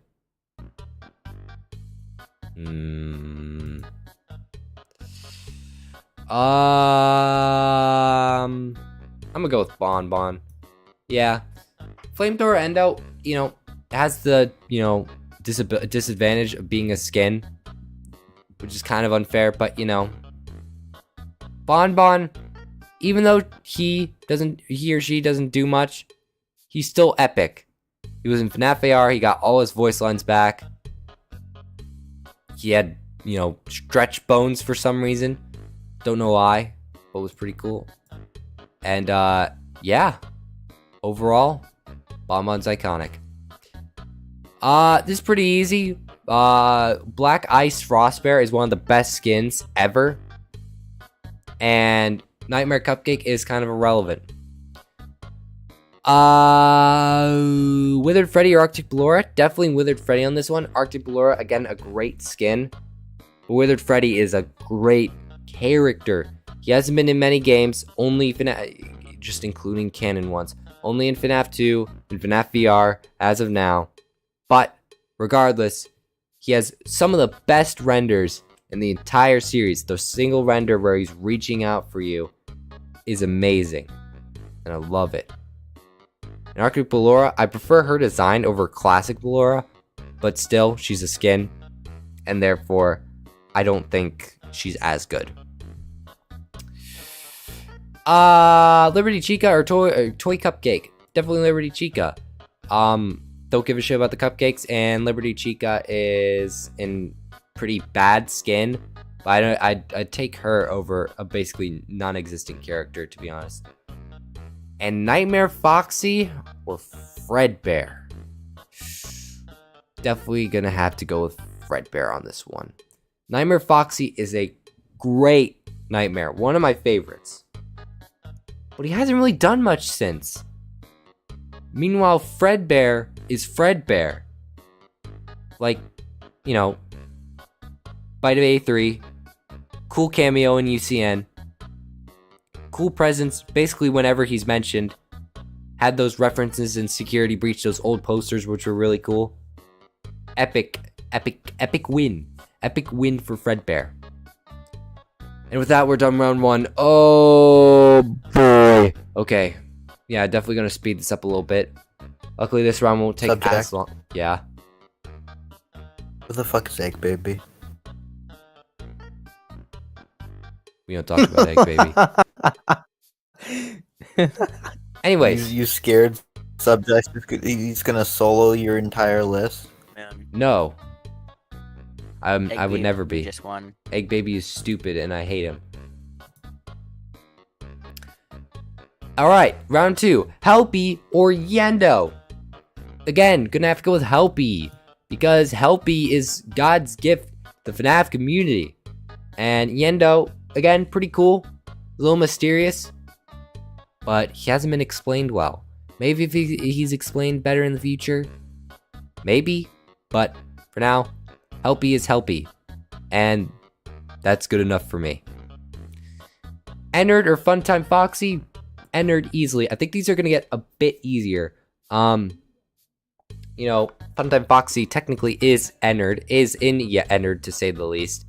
gonna go with Bon. Yeah, Flamethrower Endo, you know, has the, you know, disadvantage of being a skin, which is kind of unfair, but you know, Bon, even though he or she doesn't do much, he's still epic. He was in FNaF AR, he got all his voice lines back. He had, you know, stretch bones for some reason. Don't know why, but it was pretty cool. And yeah, overall, Bon's iconic. This is pretty easy. Black Ice Frostbear is one of the best skins ever. And Nightmare Cupcake is kind of irrelevant. Withered Freddy or Arctic Ballora? Definitely Withered Freddy on this one. Arctic Ballora, again, a great skin. But Withered Freddy is a great character. He hasn't been in many games, only FNaF, just including canon ones. Only in FNaF 2 and FNaF VR as of now. But regardless, he has some of the best renders in the entire series. The single render where he's reaching out for you is amazing. And I love it. And Arctic Ballora, I prefer her design over classic Ballora, but still, she's a skin, and therefore, I don't think she's as good. Liberty Chica or Toy Cupcake? Definitely Liberty Chica. Don't give a shit about the cupcakes, and Liberty Chica is in pretty bad skin, but I'd take her over a basically non-existent character, to be honest. And Nightmare Foxy or Fredbear? Definitely gonna have to go with Fredbear on this one. Nightmare Foxy is a great nightmare, one of my favorites. But he hasn't really done much since. Meanwhile, Fredbear is Fredbear. Like, you know, Bite of A3, cool cameo in UCN, cool presence basically whenever he's mentioned, had those references in Security Breach, those old posters which were really cool. Epic win for Fredbear. And with that, we're done round one. Oh boy. Okay, yeah, definitely gonna speed this up a little bit. Luckily this round won't take as long. Yeah. What the fuck is egg baby? We don't talk about egg baby. Anyways, You scared subject. He's gonna solo your entire list. Man, no. Egg I would Baby, never you be. just won. Egg Baby is stupid and I hate him. Alright, round 2. Helpy or Yendo? Again, gonna have to go with Helpy. Because Helpy is God's gift to the FNaF community. And Yendo, again, pretty cool. A little mysterious. But he hasn't been explained well. Maybe if he's explained better in the future. Maybe. But for now, Helpy is Helpy. And that's good enough for me. Ennard or Funtime Foxy? Ennard easily. I think these are going to get a bit easier. You know, Funtime Foxy technically is Ennard. Is in Ennard to say the least.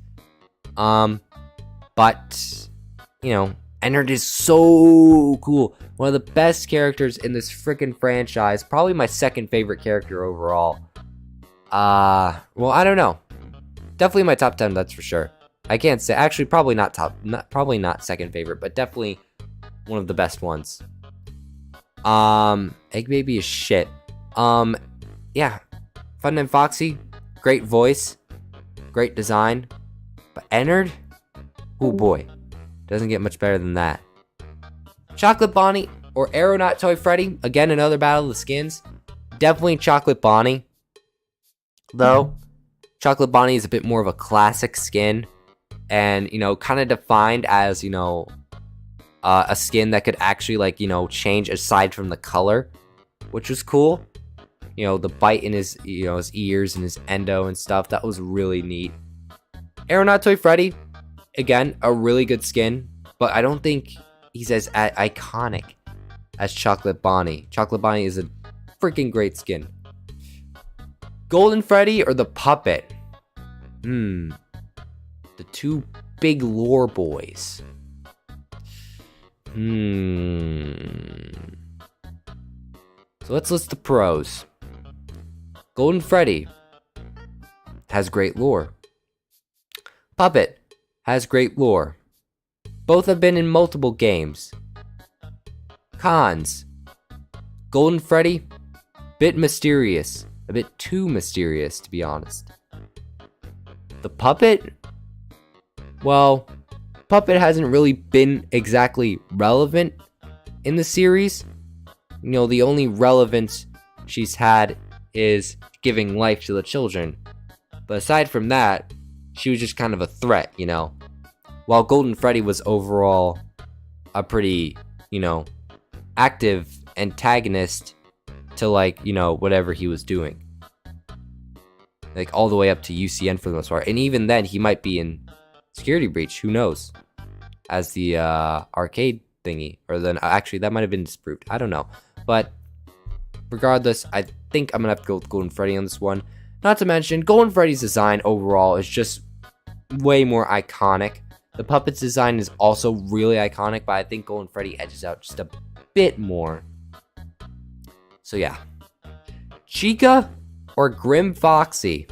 But, you know, Ennard is so cool. One of the best characters in this freaking franchise. Probably my second favorite character overall. Well, I don't know. Definitely my top 10, that's for sure. I can't say. Actually, probably not second favorite, but definitely one of the best ones. Egg Baby is shit. Yeah. Fun and Foxy, great voice, great design. But Ennard? Oh boy. Doesn't get much better than that. Chocolate Bonnie or Aeronaut Toy Freddy? Again, another battle of the skins. Definitely Chocolate Bonnie. Though, Chocolate Bonnie is a bit more of a classic skin. And, you know, kind of defined as, you know, a skin that could actually, like, you know, change aside from the color. Which was cool. You know, the bite in his, you know, his ears and his endo and stuff. That was really neat. Aeronaut Toy Freddy. Again, a really good skin. But I don't think he's as iconic as Chocolate Bonnie. Chocolate Bonnie is a freaking great skin. Golden Freddy or the Puppet? The two big lore boys. So let's list the pros. Golden Freddy has great lore. Puppet has great lore. Both have been in multiple games. Cons. Golden Freddy, bit mysterious. A bit too mysterious, to be honest. The Puppet? Well, Puppet hasn't really been exactly relevant in the series. You know, the only relevance she's had is giving life to the children. But aside from that, she was just kind of a threat, you know. While Golden Freddy was overall a pretty, you know, active antagonist to, like, you know, whatever he was doing. Like, all the way up to UCN for the most part. And even then, he might be in Security Breach, who knows? As the arcade thingy. Or then, actually, that might have been disproved. I don't know. But, regardless, I think I'm going to have to go with Golden Freddy on this one. Not to mention, Golden Freddy's design overall is just way more iconic. The Puppet's design is also really iconic, but I think Golden Freddy edges out just a bit more. So yeah. Chica or Grim Foxy?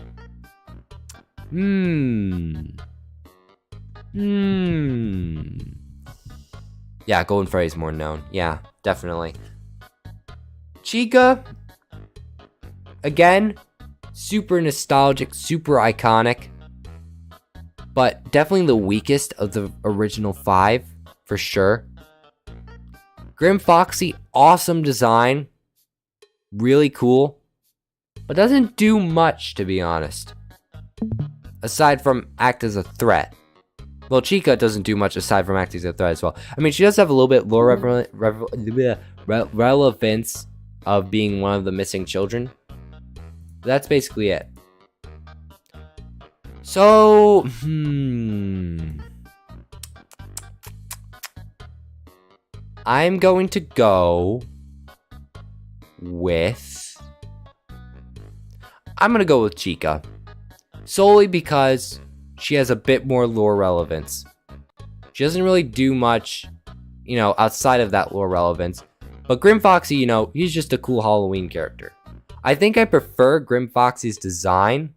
Yeah, Golden Freddy's more known. Yeah, definitely. Chica, again, super nostalgic, super iconic. But definitely the weakest of the original 5, for sure. Grim Foxy, awesome design. Really cool. But doesn't do much, to be honest. Aside from act as a threat. Well, Chica doesn't do much aside from acting as a threat as well. I mean, she does have a little bit lore relevance of being one of the missing children. But that's basically it. So, I'm going to go with... I'm going to go with Chica. Solely because she has a bit more lore relevance. She doesn't really do much, you know, outside of that lore relevance. But Grim Foxy, you know, he's just a cool Halloween character. I think I prefer Grim Foxy's design.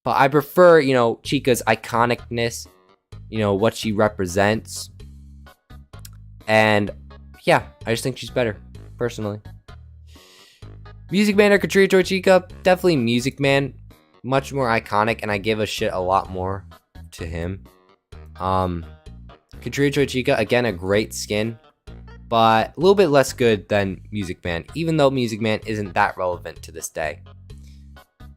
But I prefer, you know, Chica's iconicness. You know, what she represents. And, yeah, I just think she's better. personally. Music Man or Contributory Chica? Definitely Music Man. Much more iconic, and I give a shit a lot more to him. Contributory Chica, again, a great skin, but a little bit less good than Music Man, even though Music Man isn't that relevant to this day.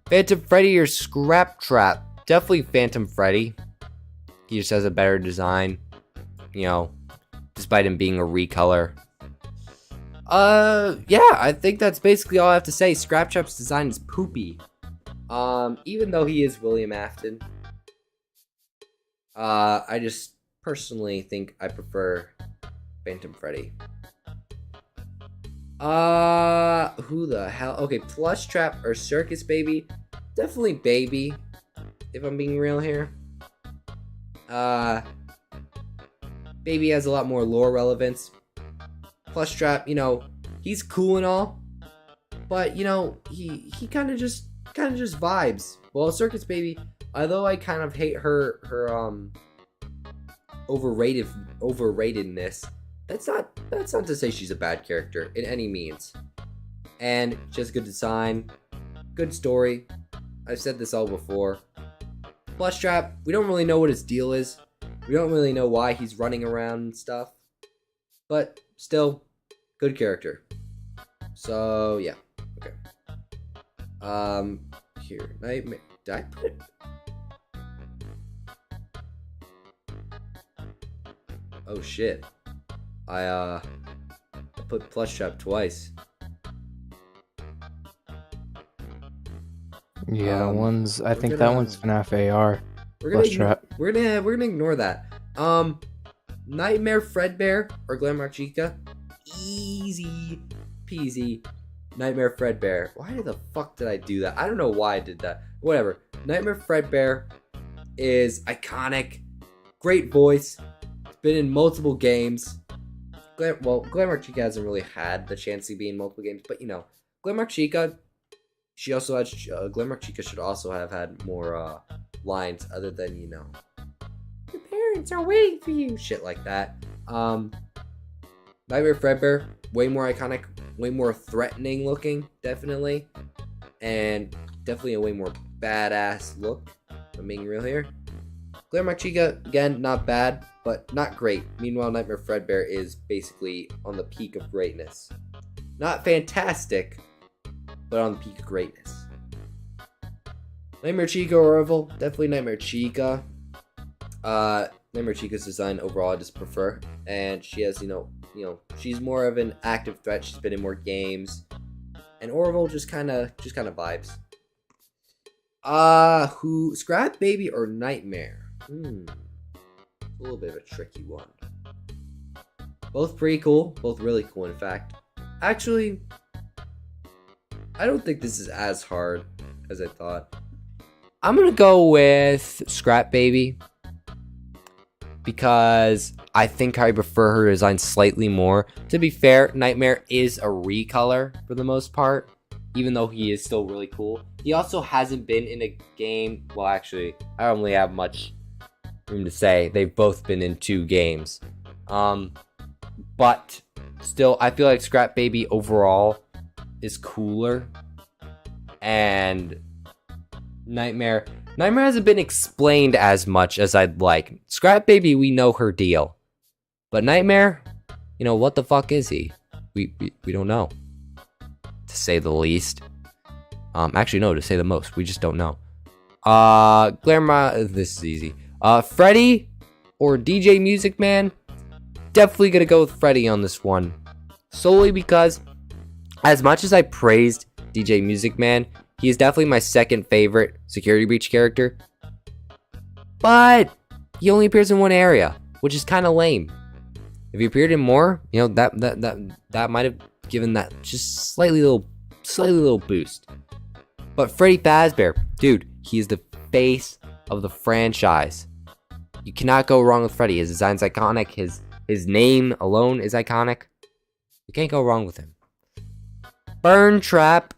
Phantom Freddy or Scrap Trap? Definitely Phantom Freddy. He just has a better design, you know, despite him being a recolor. Yeah, I think that's basically all I have to say. Scrap Trap's design is poopy. Even though he is William Afton. I just personally think I prefer Phantom Freddy. Who the hell? Okay, Plush Trap or Circus Baby? Definitely Baby, if I'm being real here. Baby has a lot more lore relevance. Plush Trap, you know, he's cool and all, but you know, he kind of just vibes. Well, Circus Baby, although I kind of hate her overratedness, that's not to say she's a bad character in any means. And just good design, good story. I've said this all before. Plush Trap, we don't really know what his deal is. We don't really know why he's running around and stuff. But still, good character. So yeah, okay. Here, Nightmare. Did I put it? Oh shit. I put Plush Trap twice. Yeah, I think that one's FNaF AR. Plush Trap. We're gonna ignore that. Nightmare Fredbear or Glamrock Chica? Easy peasy. Nightmare Fredbear. Why the fuck did I do that? I don't know why I did that. Whatever. Nightmare Fredbear is iconic. Great voice. It's been in multiple games. Glamrock Chica hasn't really had the chance to be in multiple games, but you know, Glamrock Chica, Glamrock Chica should also have had more lines other than, you know, your parents are waiting for you, shit like that. Nightmare Fredbear, way more iconic, way more threatening looking, definitely, and definitely a way more badass look, if I'm being real here. Glamrock Chica, again, not bad, but not great. Meanwhile, Nightmare Fredbear is basically on the peak of greatness. Not fantastic, but on the peak of greatness. Nightmare Chica or Orville? Definitely Nightmare Chica. Nightmare Chica's design overall I just prefer, and she has, you know, she's more of an active threat. She's been in more games, and Orville just kind of vibes. Who? Scrap Baby or Nightmare? A little bit of a tricky one. Both pretty cool. Both really cool, in fact. Actually, I don't think this is as hard as I thought. I'm gonna go with Scrap Baby because I think I prefer her design slightly more. To be fair, Nightmare is a recolor for the most part, even though he is still really cool. He also hasn't been in a game. Well, actually, I don't really have much room to say. They've both been in 2 games. But still, I feel like Scrap Baby overall is cooler. And Nightmare hasn't been explained as much as I'd like. Scrap Baby, we know her deal. But Nightmare, you know, what the fuck is he? We don't know, to say the least. Actually, no, to say the most. We just don't know. This is easy. Freddy or DJ Music Man? Definitely gonna go with Freddy on this one. Solely because, as much as I praised DJ Music Man, he is definitely my second favorite Security Breach character. But he only appears in one area, which is kind of lame. If he appeared in more, you know, that might have given that just slightly little boost. But Freddy Fazbear, dude, he is the face of the franchise. You cannot go wrong with Freddy. His design's iconic. His name alone is iconic. You can't go wrong with him. Burn Trap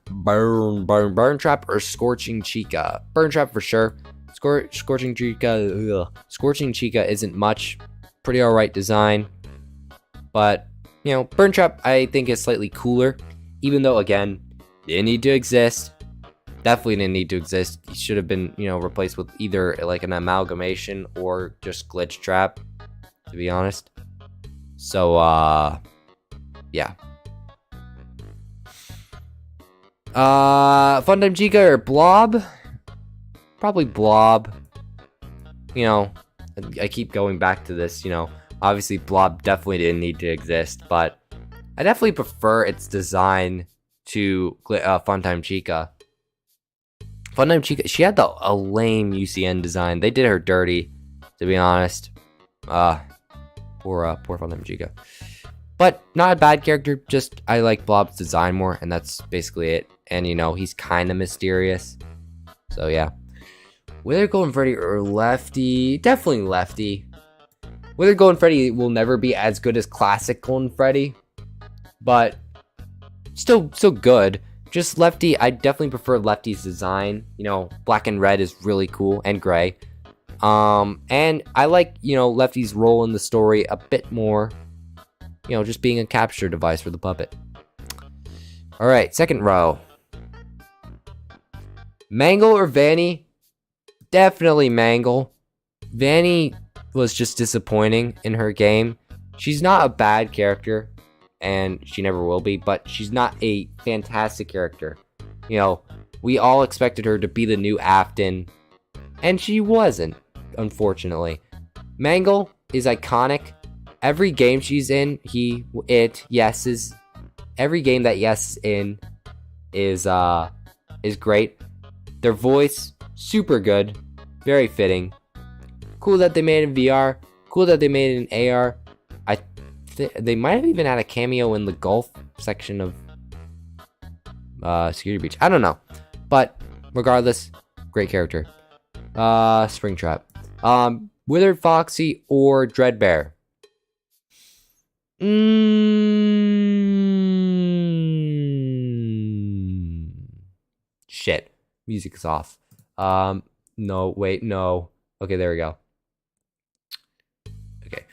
or Scorching Chica? Burn Trap for sure. Scorching Chica isn't much. Pretty alright design. But you know, Burn Trap I think is slightly cooler, even though again, didn't need to exist. Definitely didn't need to exist. He should have been, you know, replaced with either like an amalgamation or just Glitch Trap, to be honest. So yeah. Funtime Chica or Blob? Probably Blob. You know, I keep going back to this, you know. Obviously, Blob definitely didn't need to exist, but I definitely prefer its design to Funtime Chica. Funtime Chica, she had a lame UCN design. They did her dirty, to be honest. Poor Funtime Chica. But not a bad character, just I like Blob's design more, and that's basically it. And, you know, he's kind of mysterious. So, yeah. Whether Golden Freddy or Lefty, definitely Lefty. Whether Golden Freddy will never be as good as classic Golden Freddy, but still good. Just Lefty, I definitely prefer Lefty's design. You know, black and red is really cool, and gray. And I like, you know, Lefty's role in the story a bit more. You know, just being a capture device for the puppet. Alright, second row. Mangle or Vanny? Definitely Mangle. Vanny was just disappointing in her game. She's not a bad character, and she never will be, but she's not a fantastic character. You know, we all expected her to be the new Afton, and she wasn't, unfortunately. Mangle is iconic. Every game she's in, yeses. Every game that Yes is in is great. Their voice, super good, very fitting. Cool that they made it in VR. Cool that they made it in AR. They might have even had a cameo in the golf section of Security Breach. I don't know, but regardless, great character. Springtrap. Withered Foxy or Dreadbear? Shit. Music is off. No, wait, no. Okay, there we go. Okay.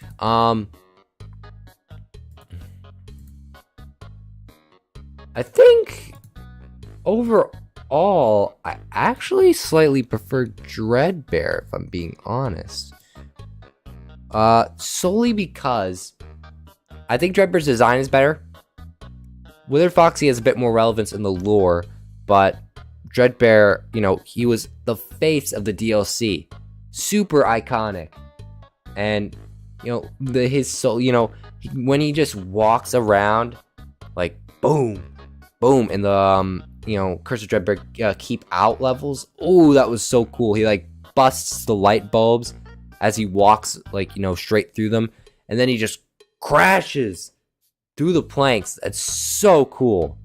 I think overall, I actually slightly prefer Dreadbear, if I'm being honest. Solely because I think Dreadbear's design is better. Withered Foxy has a bit more relevance in the lore, but Dreadbear, you know, he was the face of the DLC. Super iconic. And, you know, his soul, you know, when he just walks around, like, boom, boom, and the, you know, Curse of Dreadbear keep out levels. Oh, that was so cool. He, like, busts the light bulbs as he walks, like, you know, straight through them. And then he just crashes through the planks. That's so cool.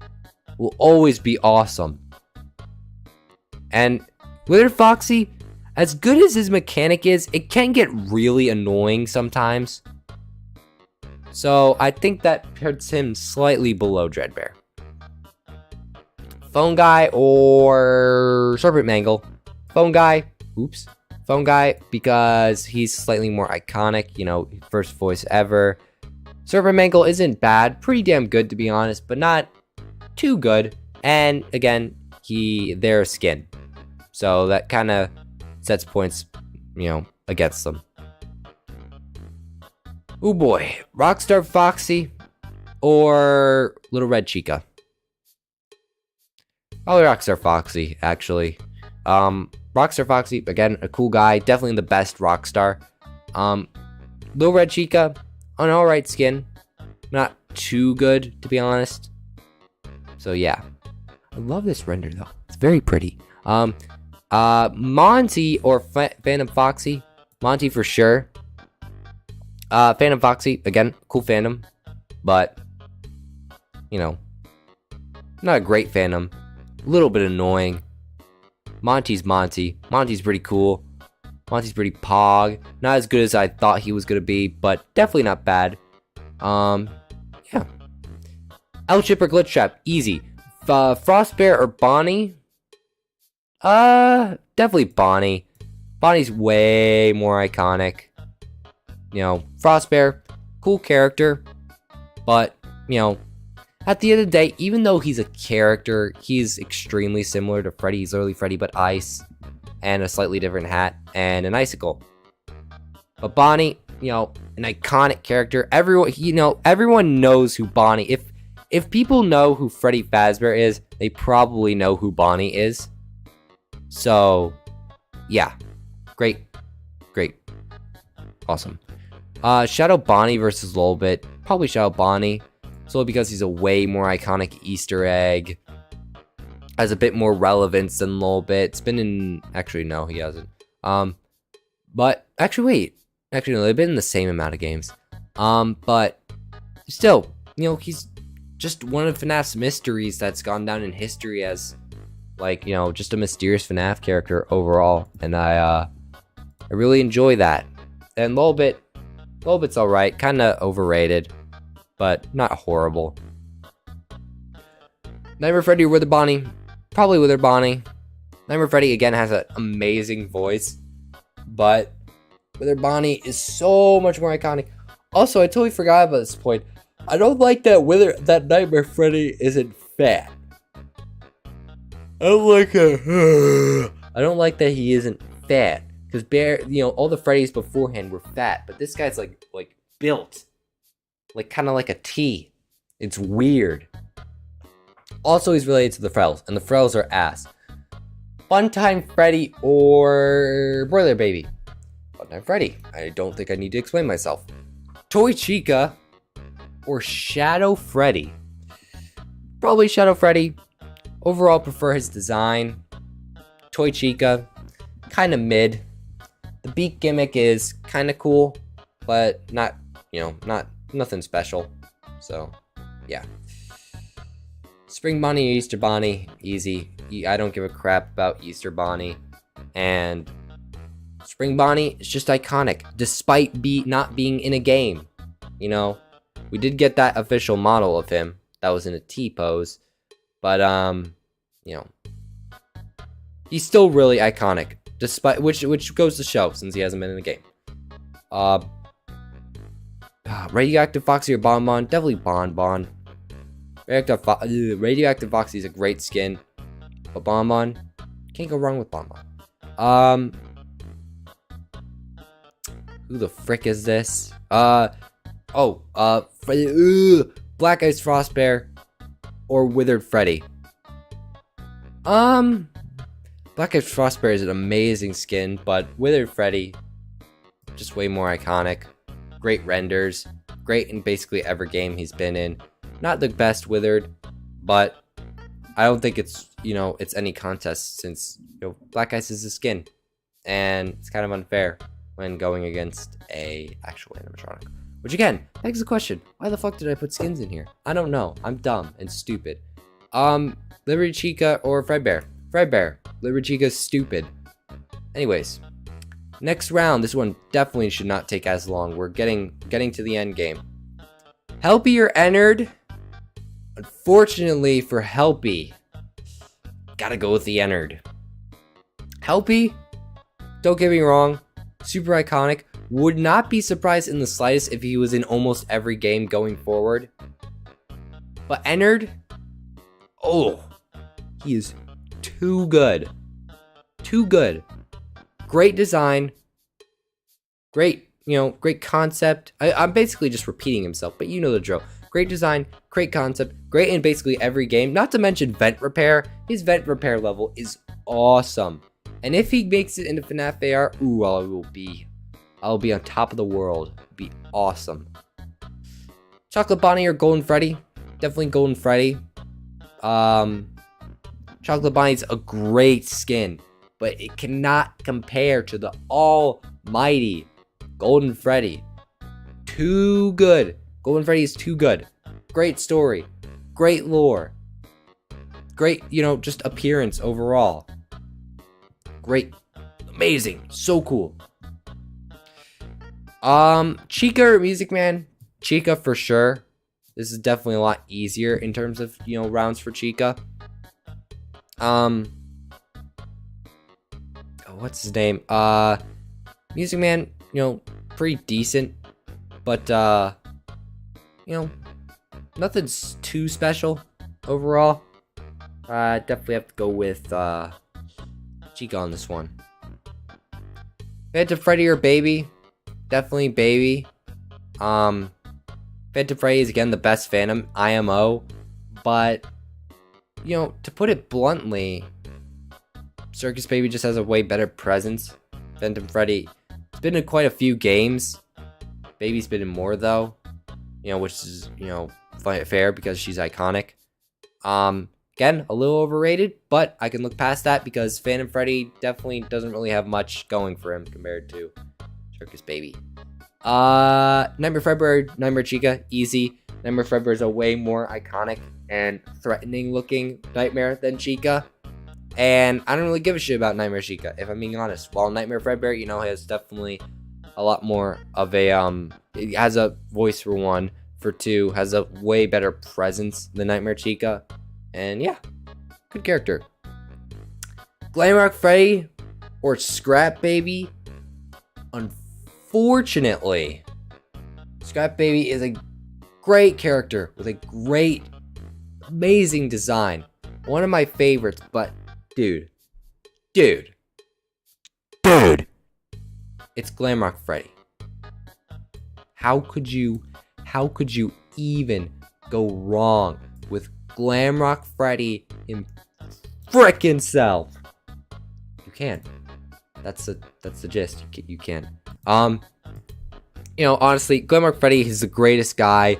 Will always be awesome. And Withered Foxy, as good as his mechanic is, it can get really annoying sometimes. So I think that puts him slightly below Dreadbear. Phone Guy or Serpent Mangle? Phone Guy, Phone Guy, because he's slightly more iconic, you know, first voice ever. Serpent Mangle isn't bad, pretty damn good to be honest, but not too good. And again, they're skin. So that kind of sets points, you know, against them. Oh boy, Rockstar Foxy or Little Red Chica? Probably Rockstar Foxy, actually. Rockstar Foxy, again, a cool guy, definitely the best Rockstar. Little Red Chica, an alright skin, not too good to be honest. So yeah, I love this render though. It's very pretty. Monty or Phantom Foxy? Monty for sure. Phantom Foxy, again, cool Phantom, but you know, not a great Phantom. A little bit annoying. Monty's Monty. Monty's pretty cool. Monty's pretty pog. Not as good as I thought he was gonna be, but definitely not bad. Yeah. L-Chip or Glitch Trap? Easy. Frostbear or Bonnie? Definitely Bonnie. Bonnie's way more iconic. You know, Frostbear, cool character, But, you know, at the end of the day, even though he's a character, he's extremely similar to Freddy. He's literally Freddy, but ice, and a slightly different hat, and an icicle. But Bonnie, you know, an iconic character. Everyone knows who Bonnie. If people know who Freddy Fazbear is, they probably know who Bonnie is. So, yeah, great, awesome. Shadow Bonnie versus Lolbit. Probably Shadow Bonnie. Solely because he's a way more iconic Easter egg. Has a bit more relevance than Lolbit. It's been in... Actually, no, he hasn't. But... Actually, wait. Actually, no, they've been in the same amount of games. But... Still, you know, he's just one of FNAF's mysteries that's gone down in history as... Like, you know, just a mysterious FNAF character overall. And I really enjoy that. And Lolbit's alright. Kinda overrated. But not horrible. Nightmare Freddy or Wither Bonnie? Probably Wither Bonnie. Nightmare Freddy again has an amazing voice, but Wither Bonnie is so much more iconic. Also, I totally forgot about this point. I don't like that Nightmare Freddy isn't fat. I don't like that. I don't like that he isn't fat because all the Freddys beforehand were fat, but this guy's like built. Like, kind of like a T. It's weird. Also, he's related to the Frells, and the Frells are ass. Funtime Freddy or Broiler Baby? Funtime Freddy. I don't think I need to explain myself. Toy Chica or Shadow Freddy? Probably Shadow Freddy. Overall, prefer his design. Toy Chica, kind of mid. The beak gimmick is kind of cool, but not, nothing special. So, yeah. Spring Bonnie or Easter Bonnie, easy. I don't give a crap about Easter Bonnie. And Spring Bonnie is just iconic, despite not being in a game. You know, we did get that official model of him that was in a T pose. But, he's still really iconic, despite which goes to show since he hasn't been in a game. Radioactive Foxy or Bonbon? Definitely Bonbon. Radioactive Foxy is a great skin, but Bonbon, can't go wrong with Bonbon. Who the frick is this? Black Ice Frost Bear or Withered Freddy? Black Ice Frost Bear is an amazing skin, but Withered Freddy, just way more iconic. Great renders, great in basically every game he's been in. Not the best Withered, but I don't think it's any contest since Black Ice is a skin, and it's kind of unfair when going against a actual animatronic. Which again begs the question: why the fuck did I put skins in here? I don't know. I'm dumb and stupid. Liberty Chica or Fredbear? Fredbear. Liberty Chica's stupid. Anyways, next round. This one definitely should not take as long. We're getting to the end game. Helpy or Ennard? Unfortunately for Helpy, gotta go with the Ennard. Helpy, don't get me wrong, super iconic. Would not be surprised in the slightest if he was in almost every game going forward. But Ennard, he is too good. Too good. Great design. Great, great concept. I'm basically just repeating himself, but you know the drill. Great design, great concept, great in basically every game. Not to mention vent repair. His vent repair level is awesome. And if he makes it into FNAF AR, I'll be on top of the world. It'll be awesome. Chocolate Bonnie or Golden Freddy? Definitely Golden Freddy. Chocolate Bonnie's a great skin, but it cannot compare to the almighty Golden Freddy. Too good. Golden Freddy is too good. Great story. Great lore. Great, just appearance overall. Great. Amazing. So cool. Chica or Music Man? Chica for sure. This is definitely a lot easier in terms of, rounds for Chica. What's his name? Music Man, pretty decent. But, nothing's too special overall. Definitely have to go with Chica on this one. Phantom Freddy or Baby? Definitely Baby. Phantom Freddy is again the best Phantom IMO, but you know, to put it bluntly, Circus Baby just has a way better presence. Phantom Freddy, it's been in quite a few games. Baby's been in more though, you know, which is, you know, fair because she's iconic. Again, a little overrated, but I can look past that because Phantom Freddy definitely doesn't really have much going for him compared to Circus Baby. Nightmare Fredbear, Nightmare Chica, easy. Nightmare Fredbear is a way more iconic and threatening looking nightmare than Chica. And I don't really give a shit about Nightmare Chica, if I'm being honest. While Nightmare Fredbear, you know, has definitely a lot more of a, it has a voice for one, for two, has a way better presence than Nightmare Chica. And yeah, good character. Glamrock Freddy or Scrap Baby? Unfortunately, Scrap Baby is a great character with a great, amazing design. One of my favorites, but dude, it's Glamrock Freddy. How could you even go wrong with Glamrock Freddy in frickin' self? You can. That's the gist. You can. You know, honestly, Glamrock Freddy is the greatest guy.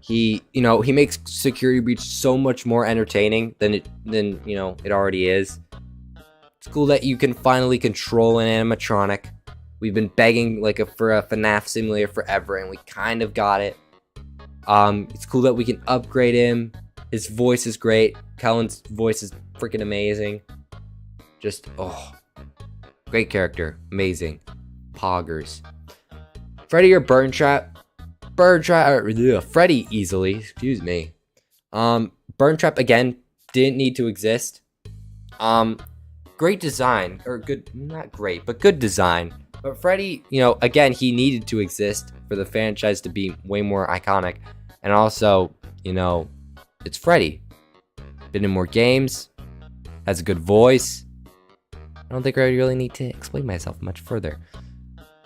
He makes Security Breach so much more entertaining than you know it already is. It's cool that you can finally control an animatronic. We've been begging for a FNaF simulator forever, and we kind of got it. It's cool that we can upgrade him. His voice is great. Kellen's voice is freaking amazing. Just, great character. Amazing. Poggers. Freddy or Burn Trap? Freddy easily. Excuse me. Burn Trap, again, didn't need to exist. Great design. Or good, not great, but good design. But Freddy, you know, again, he needed to exist for the franchise to be way more iconic. And also, you know, it's Freddy. Been in more games. Has a good voice. I don't think I really need to explain myself much further.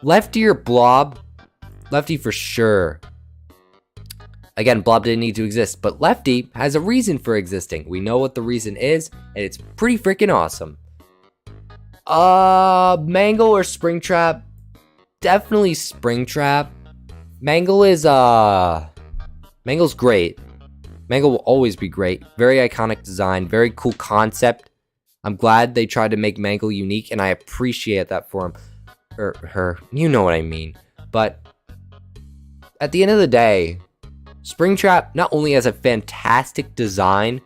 Lefty or Blob? Lefty for sure. Again, Blob didn't need to exist, but Lefty has a reason for existing. We know what the reason is, and it's pretty freaking awesome. Mangle or Springtrap? Definitely Springtrap. Mangle's great. Mangle will always be great. Very iconic design, very cool concept. I'm glad they tried to make Mangle unique, and I appreciate that for him. Or her, you know what I mean. But at the end of the day, Springtrap not only has a fantastic design,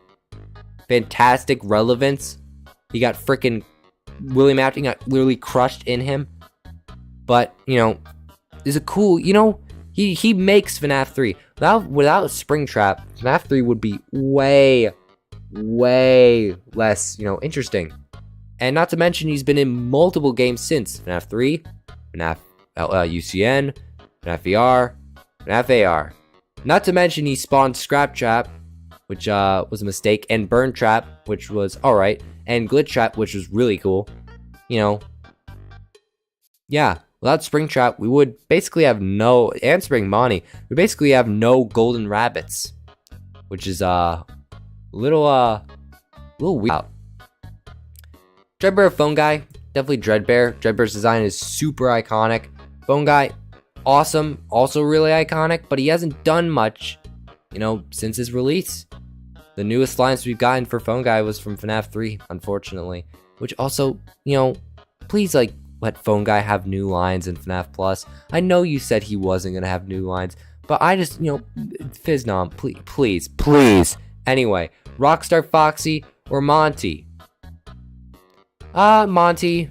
fantastic relevance, he got freaking William Afton got literally crushed in him, but you know, is a cool, you know, he makes FNAF 3. Without Springtrap, FNAF 3 would be way less, you know, interesting. And not to mention, he's been in multiple games since FNAF 3, FNAF UCN, FNAF VR, FNAF AR. Not to mention, he spawned Scrap Trap, which was a mistake, and Burn Trap, which was alright, and Glitch Trap, which was really cool. You know, yeah, without Springtrap, we would basically have no, and Spring Monty, we basically have no Golden Rabbits, which is little weird. Dreadbear Phone Guy, definitely Dreadbear. Dreadbear's design is super iconic. Phone Guy, awesome, also really iconic, but he hasn't done much, you know, since his release. The newest lines we've gotten for Phone Guy was from FNAF 3, unfortunately. Which also, you know, please, like, let Phone Guy have new lines in FNAF Plus. I know you said he wasn't going to have new lines, but I just, you know, Fiznom, please. Anyway, Rockstar Foxy or Monty? Monty,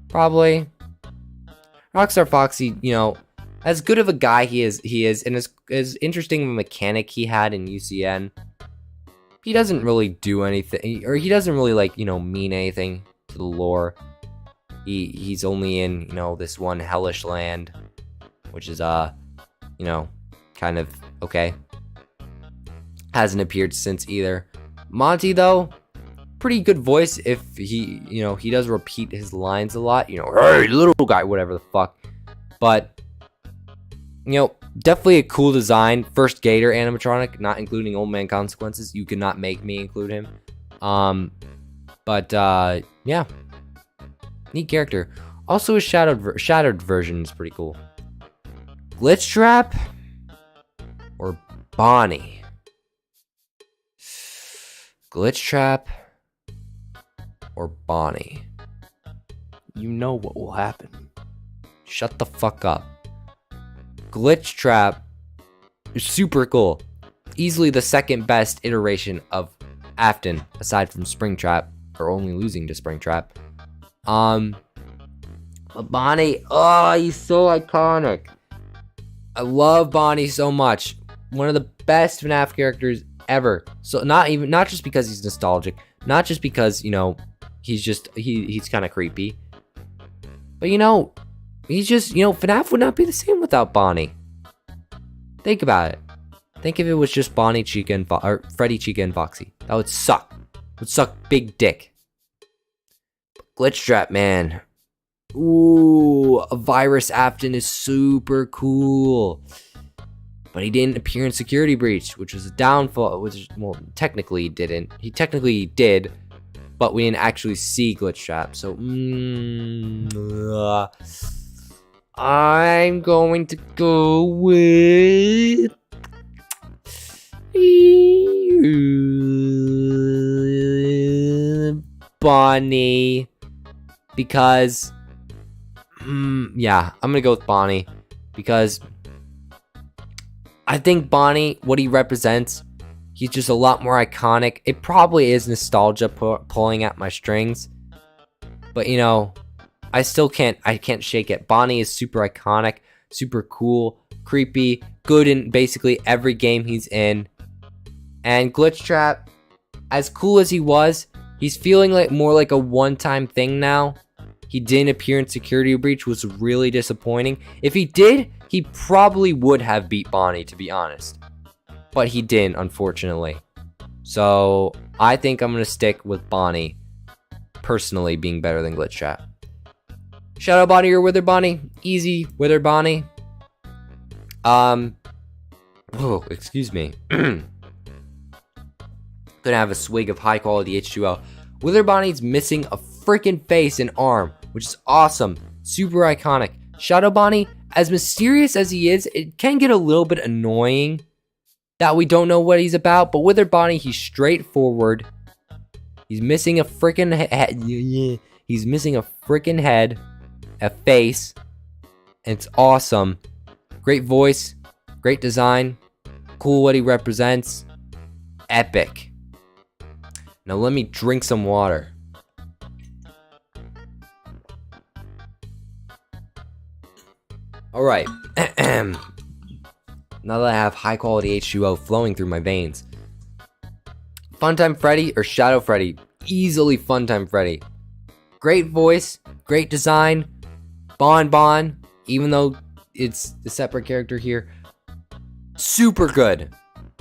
probably. Rockstar Foxy, you know, as good of a guy he is, and as interesting of a mechanic he had in UCN, he doesn't really do anything, or he doesn't really, like, you know, mean anything to the lore. He's only in, you know, this one hellish land, which is, you know, kind of okay. hasn't appeared since either. Monty, though, pretty good voice if he, he does repeat his lines a lot. Hey, little guy, whatever the fuck. But, definitely a cool design. First Gator animatronic, not including Old Man Consequences. You could not make me include him. Yeah. Neat character. Also, his shattered version is pretty cool. Glitch Trap or Bonnie? Glitch Trap or Bonnie? You know what will happen. Shut the fuck up. Glitch Trap is super cool. Easily the second best iteration of Afton, aside from Springtrap, or only losing to Springtrap. Bonnie, oh, he's so iconic. I love Bonnie so much. One of the best FNaF characters ever. So not just because he's nostalgic, not just because, he's kind of creepy. But he's just, FNaF would not be the same without Bonnie. Think about it. Think if it was just Bonnie, Chica, or Freddy, Chica, and Foxy. That would suck. It would suck big dick. Glitch Trap, man. Ooh, a virus Afton is super cool. But he didn't appear in Security Breach, which was a downfall. Technically he didn't. He technically did, but we didn't actually see Glitch Trap. So, I'm going to go with Bonnie, because yeah, I'm gonna go with Bonnie because I think Bonnie, what he represents, he's just a lot more iconic. It probably is nostalgia pulling at my strings, but I still can't shake it. Bonnie is super iconic, super cool, creepy, good in basically every game he's in. And Glitch Trap, as cool as he was, he's feeling more like a one-time thing now. He didn't appear in Security Breach, which was really disappointing. If he did, he probably would have beat Bonnie, to be honest. But he didn't, unfortunately. So, I think I'm going to stick with Bonnie, personally being better than Glitch Trap. Shadow Bonnie or Wither Bonnie? Easy, Wither Bonnie. Oh, excuse me. Gonna have a swig of high quality H2O. Wither Bonnie's missing a freaking face and arm, which is awesome. Super iconic. Shadow Bonnie, as mysterious as he is, it can get a little bit annoying that we don't know what he's about. But Wither Bonnie, he's straightforward. He's missing a freaking head. He's missing a freaking head, a face, and it's awesome. Great voice, great design, cool what he represents, epic. Now let me drink some water. Alright. Now that I have high quality H2O flowing through my veins. Funtime Freddy or Shadow Freddy? Easily Funtime Freddy. Great voice, great design. Bon, even though it's a separate character here. Super good.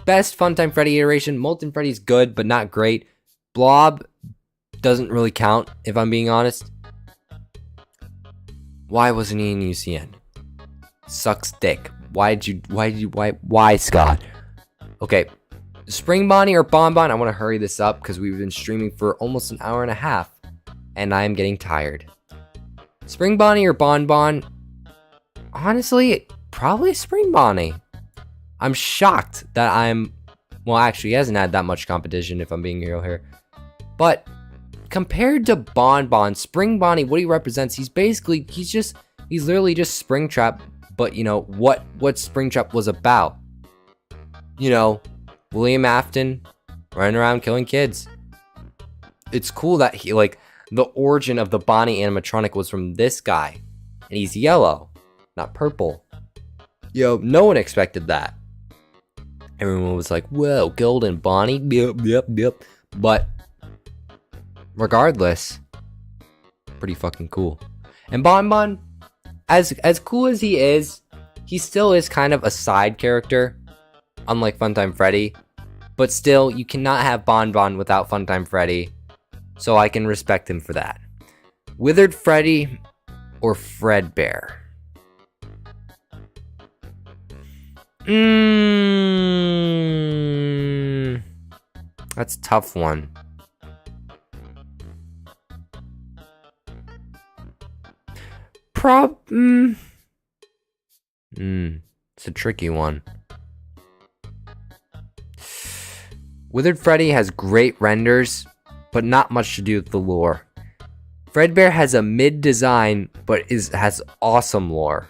Best Funtime Freddy iteration. Molten Freddy's good, but not great. Blob doesn't really count, if I'm being honest. Why wasn't he in UCN? Sucks dick. Why, Scott? Okay. Spring Bonnie or Bonbon? I want to hurry this up because we've been streaming for almost an hour and a half. And I am getting tired. Spring Bonnie or Bonbon? Honestly, probably Spring Bonnie. I'm shocked that well, actually, he hasn't had that much competition, if I'm being real here. But compared to Bonbon, Spring Bonnie, what he represents, he's literally just Springtrap, but what Springtrap was about. William Afton running around killing kids. It's cool that he, the origin of the Bonnie animatronic was from this guy. And he's yellow, not purple. No one expected that. Everyone was like, whoa, Golden Bonnie? Yep. But regardless, pretty fucking cool. And Bonbon, as cool as he is, he still is kind of a side character. Unlike Funtime Freddy. But still, you cannot have Bon Bon without Funtime Freddy. So I can respect him for that. Withered Freddy or Fredbear? That's a tough one. It's a tricky one. Withered Freddy has great renders, but not much to do with the lore. Fredbear has a mid design, but has awesome lore.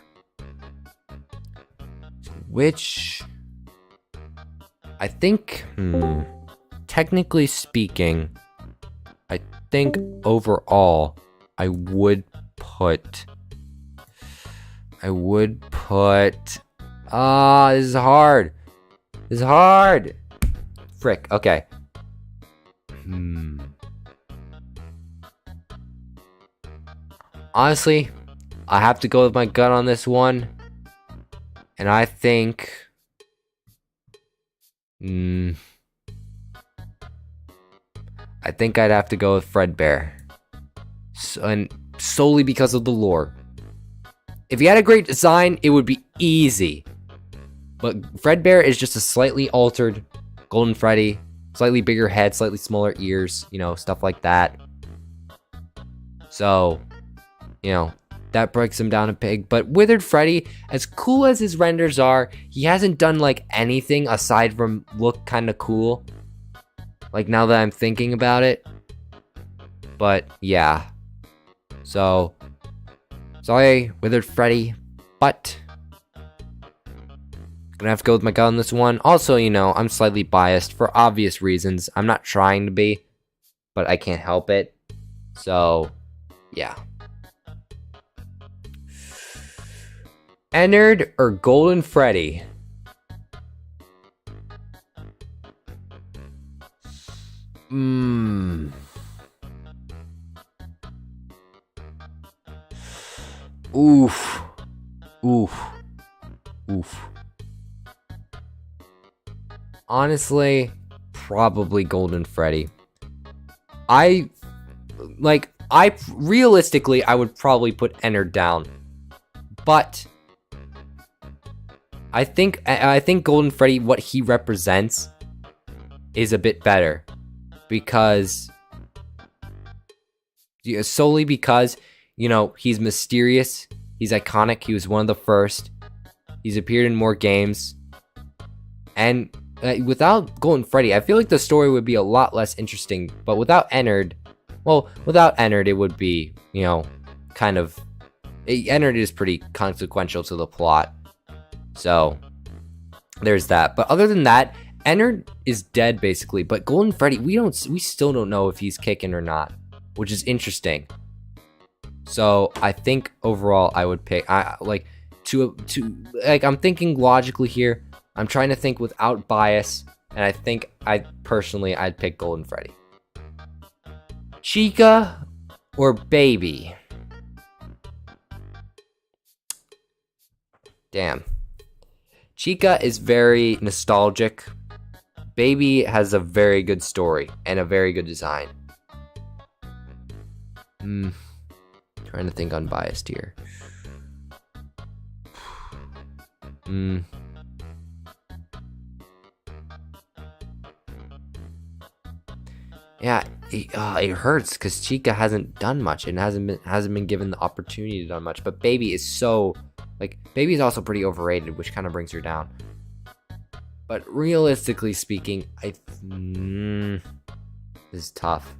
Which I think, technically speaking, I think overall I would put. This is hard. Frick. Okay. Honestly, I have to go with my gut on this one. And I think... I think I'd have to go with Fredbear. And solely because of the lore. If he had a great design, it would be easy. But Fredbear is just a slightly altered Golden Freddy. Slightly bigger head, slightly smaller ears, stuff like that. So, that breaks him down a peg. But Withered Freddy, as cool as his renders are, he hasn't done like anything aside from look kind of cool. Like now that I'm thinking about it. But yeah. So, sorry, Withered Freddy, but gonna have to go with my gut on this one. Also, I'm slightly biased for obvious reasons. I'm not trying to be, but I can't help it. So, yeah. Ennard or Golden Freddy? Oof. Honestly, probably Golden Freddy. Realistically, I would probably put Ennard down. But I think Golden Freddy, what he represents, is a bit better. Solely because, he's mysterious, he's iconic, he was one of the first, he's appeared in more games, and without Golden Freddy, I feel like the story would be a lot less interesting, but without Ennard, it would be, Ennard is pretty consequential to the plot, so there's that. But other than that, Ennard is dead basically, but Golden Freddy, we still don't know if he's kicking or not, which is interesting. So I think overall I would pick. I'm thinking logically here. I'm trying to think without bias, and I think I'd pick Golden Freddy. Chica or Baby? Damn. Chica is very nostalgic. Baby has a very good story and a very good design. Trying to think unbiased here. Yeah, it hurts because Chica hasn't done much and hasn't been given the opportunity to do much. But Baby is Baby is also pretty overrated, which kind of brings her down. But realistically speaking, this is tough.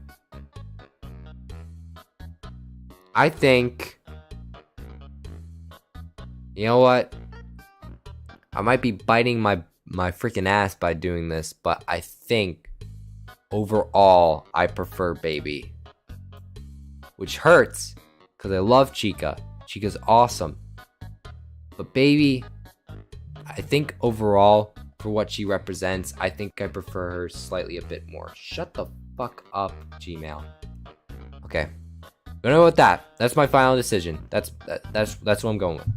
I think, you know what? I might be biting my freaking ass by doing this, but I think overall I prefer Baby. Which hurts, because I love Chica. Chica's awesome. But Baby, I think overall, for what she represents, I think I prefer her slightly a bit more. Shut the fuck up, Gmail. Okay. Don't know about that. That's my final decision. That's what I'm going with.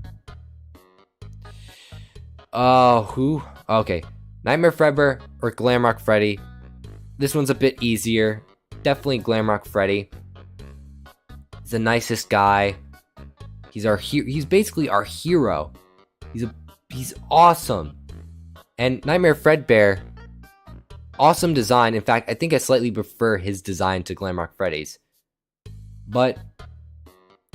Who? Okay. Nightmare Fredbear or Glamrock Freddy. This one's a bit easier. Definitely Glamrock Freddy. He's the nicest guy. He's basically our hero. He's awesome. And Nightmare Fredbear, awesome design. In fact, I think I slightly prefer his design to Glamrock Freddy's. But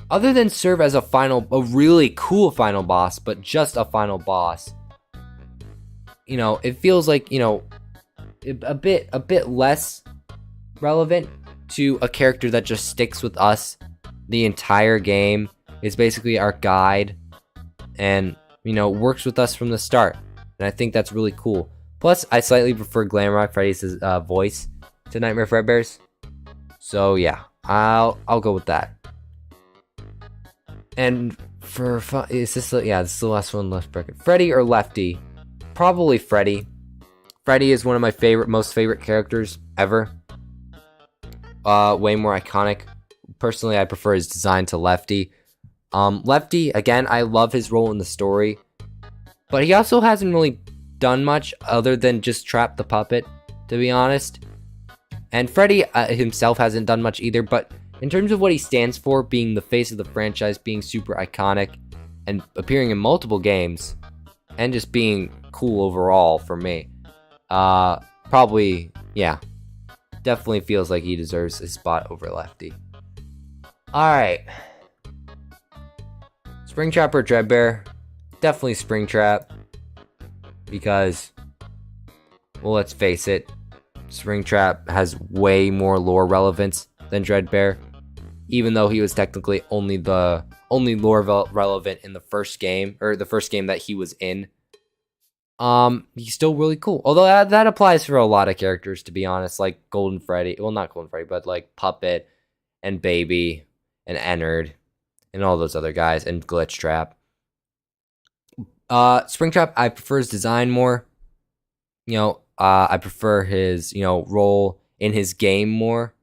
other than serve as a really cool final boss, but just a final boss, you know, it feels like, you know, a bit less relevant to a character that just sticks with us the entire game. Is basically our guide and, you know, works with us from the start. And I think that's really cool. Plus, I slightly prefer Glamrock Freddy's voice to Nightmare Fredbear's. So yeah, I'll go with that. And for fun, this is the last one left bracket. Freddy or Lefty? Probably Freddy. Freddy is one of my most favorite characters ever. Way more iconic. Personally, I prefer his design to Lefty. Lefty, again, I love his role in the story, but he also hasn't really done much other than just trap the puppet, to be honest. And Freddy himself hasn't done much either, but in terms of what he stands for, being the face of the franchise, being super iconic, and appearing in multiple games, and just being cool overall for me, probably, yeah, definitely feels like he deserves his spot over Lefty. Alright. Springtrap or Dreadbear? Definitely Springtrap. Because, well, let's face it, Springtrap has way more lore relevance than Dreadbear. Even though he was technically only lore relevant in the first game, or the first game that he was in. He's still really cool. Although that applies for a lot of characters, to be honest, like Golden Freddy. Well, not Golden Freddy, but like Puppet and Baby and Ennard and all those other guys, and Glitch Trap. Springtrap, I prefer his design more. You know, I prefer his, you know, role in his game more.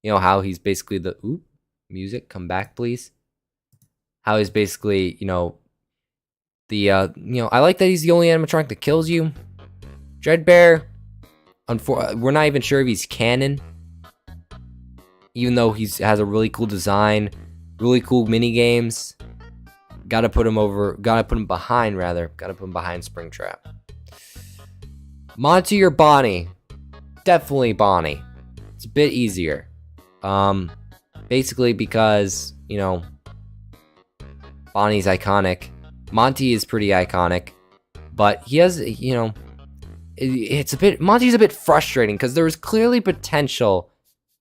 You know, how he's basically the... Oop, music, come back, please. How he's basically, you know, the, you know, I like that he's the only animatronic that kills you. Dreadbear, we're not even sure if he's canon. Even though he has a really cool design, really cool mini games. Gotta put him behind Springtrap. Monty or Bonnie? Definitely Bonnie. It's a bit easier. Basically because, you know, Bonnie's iconic. Monty is pretty iconic. But he has, you know, Monty's a bit frustrating because there was clearly potential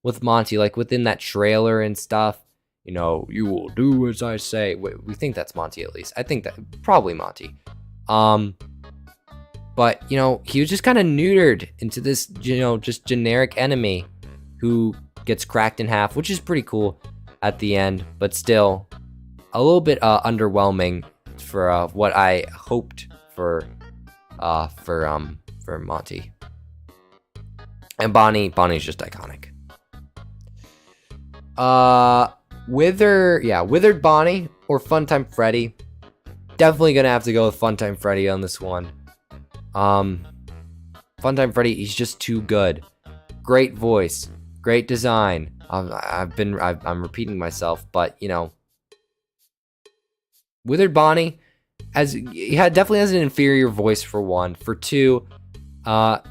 with Monty, like within that trailer and stuff. You know, you will do as I say. We think that's Monty, at least. I think that probably Monty. But, you know, he was just kind of neutered into this, you know, just generic enemy who gets cracked in half, which is pretty cool at the end, but still a little bit underwhelming for what I hoped for Monty. And Bonnie's just iconic. Withered Bonnie or Funtime Freddy? Definitely gonna have to go with Funtime Freddy on this one. Funtime Freddy, he's just too good. Great voice, great design. I'm repeating myself, but you know, Withered Bonnie definitely has an inferior voice for one. For two,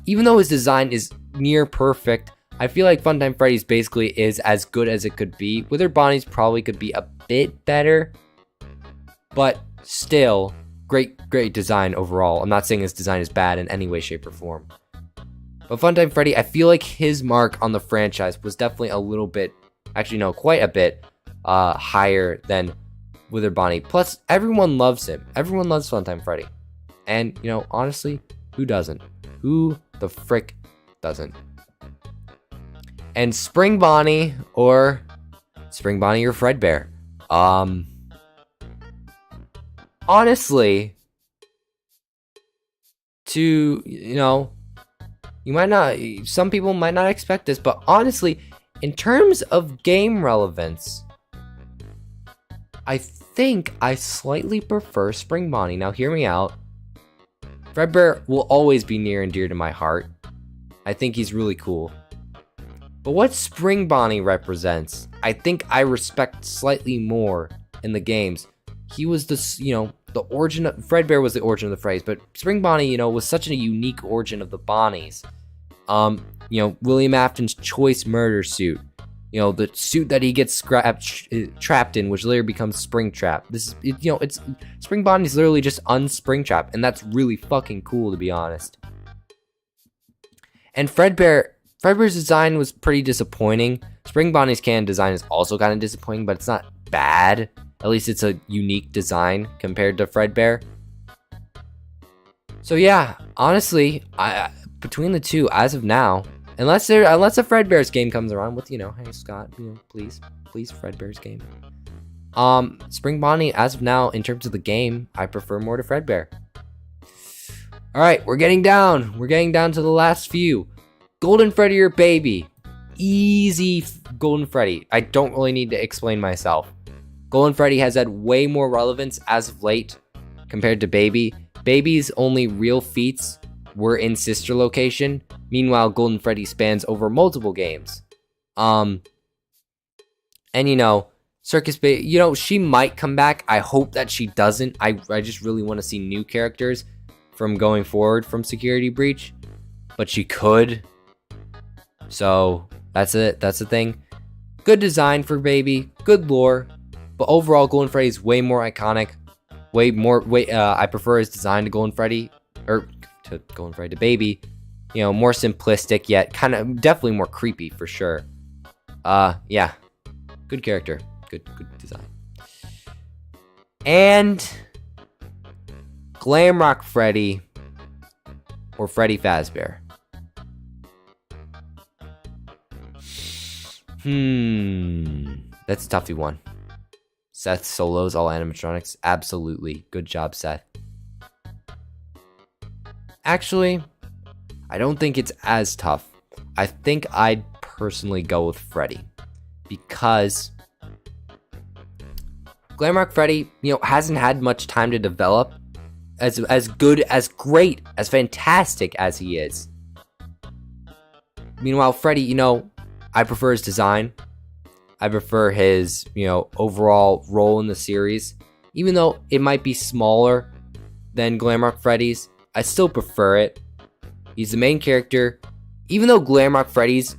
even though his design is near perfect, I feel like Funtime Freddy's basically is as good as it could be. Withered Bonnie's probably could be a bit better, but still, great design overall. I'm not saying his design is bad in any way, shape, or form. But Funtime Freddy, I feel like his mark on the franchise was definitely a little bit, actually no, quite a bit higher than Withered Bonnie. Plus, everyone loves him. Everyone loves Funtime Freddy. And, you know, honestly, who doesn't? Who the frick doesn't? And Spring Bonnie or Fredbear. Honestly, you know, some people might not expect this, but honestly, in terms of game relevance, I think I slightly prefer Spring Bonnie. Now, hear me out. Fredbear will always be near and dear to my heart. I think he's really cool. But what Spring Bonnie represents, I think I respect slightly more in the games. He was the origin of, Fredbear was the origin of the phrase, but Spring Bonnie, was such a unique origin of the Bonnies. William Afton's choice murder suit. The suit that he gets trapped in, which later becomes Springtrap. It's Spring Bonnie's literally just unSpringtrap, and that's really fucking cool, to be honest. And Fredbear's design was pretty disappointing. Spring Bonnie's canon design is also kind of disappointing, but it's not bad. At least it's a unique design compared to Fredbear. So yeah, honestly, between the two, as of now, unless a Fredbear's game comes around with, hey Scott, please Fredbear's game. Spring Bonnie, as of now, in terms of the game, I prefer more to Fredbear. Alright, we're getting down to the last few. Golden Freddy or Baby? Easy Golden Freddy. I don't really need to explain myself. Golden Freddy has had way more relevance as of late compared to Baby. Baby's only real feats were in Sister Location. Meanwhile, Golden Freddy spans over multiple games. And Circus Baby, she might come back. I hope that she doesn't. I just really want to see new characters from going forward from Security Breach. But she could. So, that's it. That's the thing. Good design for Baby. Good lore. But overall, Golden Freddy is way more iconic. I prefer his design to Golden Freddy. Or to Golden Freddy to Baby. More simplistic, yet kind of definitely more creepy for sure. Yeah. Good character. Good design. And Glamrock Freddy or Freddy Fazbear. That's a toughy one. Seth solos all animatronics. Absolutely. Good job, Seth. Actually, I don't think it's as tough. I think I'd personally go with Freddy. Because Glamrock Freddy, hasn't had much time to develop. As good, as great, as fantastic as he is. Meanwhile, Freddy, I prefer his design. I prefer his, overall role in the series. Even though it might be smaller than Glamrock Freddy's, I still prefer it. He's the main character. Even though Glamrock Freddy's,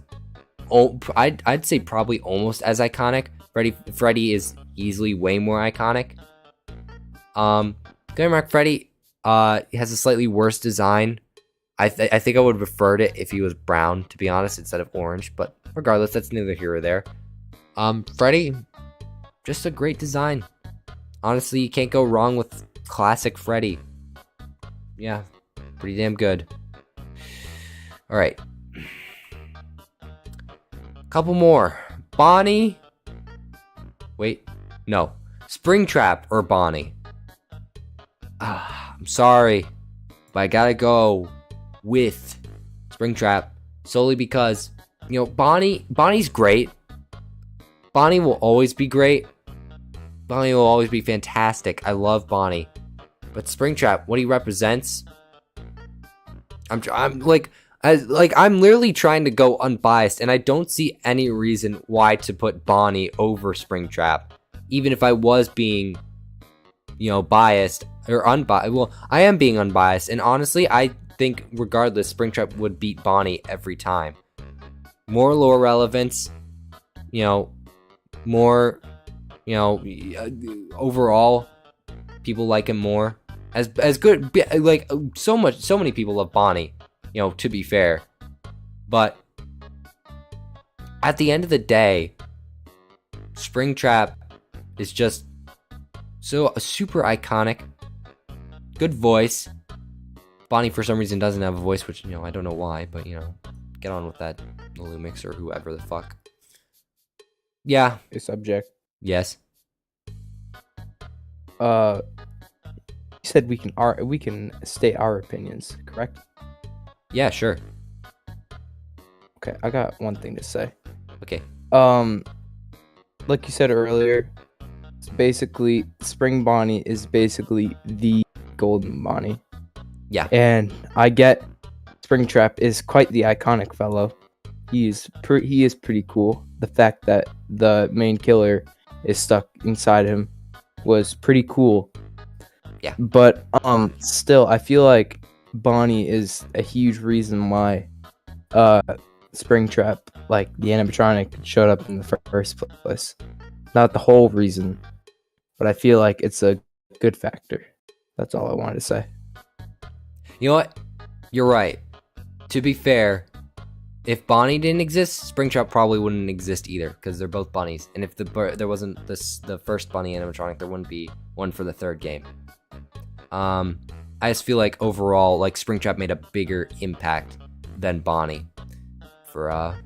I'd say probably almost as iconic. Freddy is easily way more iconic. Glamrock Freddy has a slightly worse design. I think I would have preferred it if he was brown, to be honest, instead of orange. But regardless, that's neither here or there. Freddy, just a great design. Honestly, you can't go wrong with classic Freddy. Yeah, pretty damn good. Alright. Couple more. Bonnie. Wait, no. Springtrap or Bonnie. I'm sorry, but I gotta go with Springtrap solely because, Bonnie's great. Bonnie will always be great. Bonnie will always be fantastic. I love Bonnie. But Springtrap, what he represents, I'm literally trying to go unbiased, and I don't see any reason why to put Bonnie over Springtrap, even if I was being, biased or unbiased. Well, I am being unbiased, and honestly, I think regardless, Springtrap would beat Bonnie every time. More lore relevance, more, overall, people like him more. As good, so many people love Bonnie, to be fair. But at the end of the day, Springtrap is just so super iconic. Good voice. Bonnie, for some reason, doesn't have a voice, which, I don't know why, but, get on with that, Lumix or whoever the fuck. Yeah. A subject. Yes. You said we can state our opinions, correct? Yeah, sure. Okay, I got one thing to say. Okay. Like you said earlier, it's basically Spring Bonnie is basically the Golden Bonnie. Yeah. And I get Springtrap is quite the iconic fellow. He is pretty cool. The fact that the main killer is stuck inside him was pretty cool. Yeah. But still I feel like Bonnie is a huge reason why Springtrap, like the animatronic, showed up in the first place. Not the whole reason, but I feel like it's a good factor. That's all I wanted to say. You know what? You're right. To be fair, if Bonnie didn't exist, Springtrap probably wouldn't exist either, because they're both bunnies. And if there wasn't the first bunny animatronic, there wouldn't be one for the third game. I just feel like overall, like Springtrap made a bigger impact than Bonnie for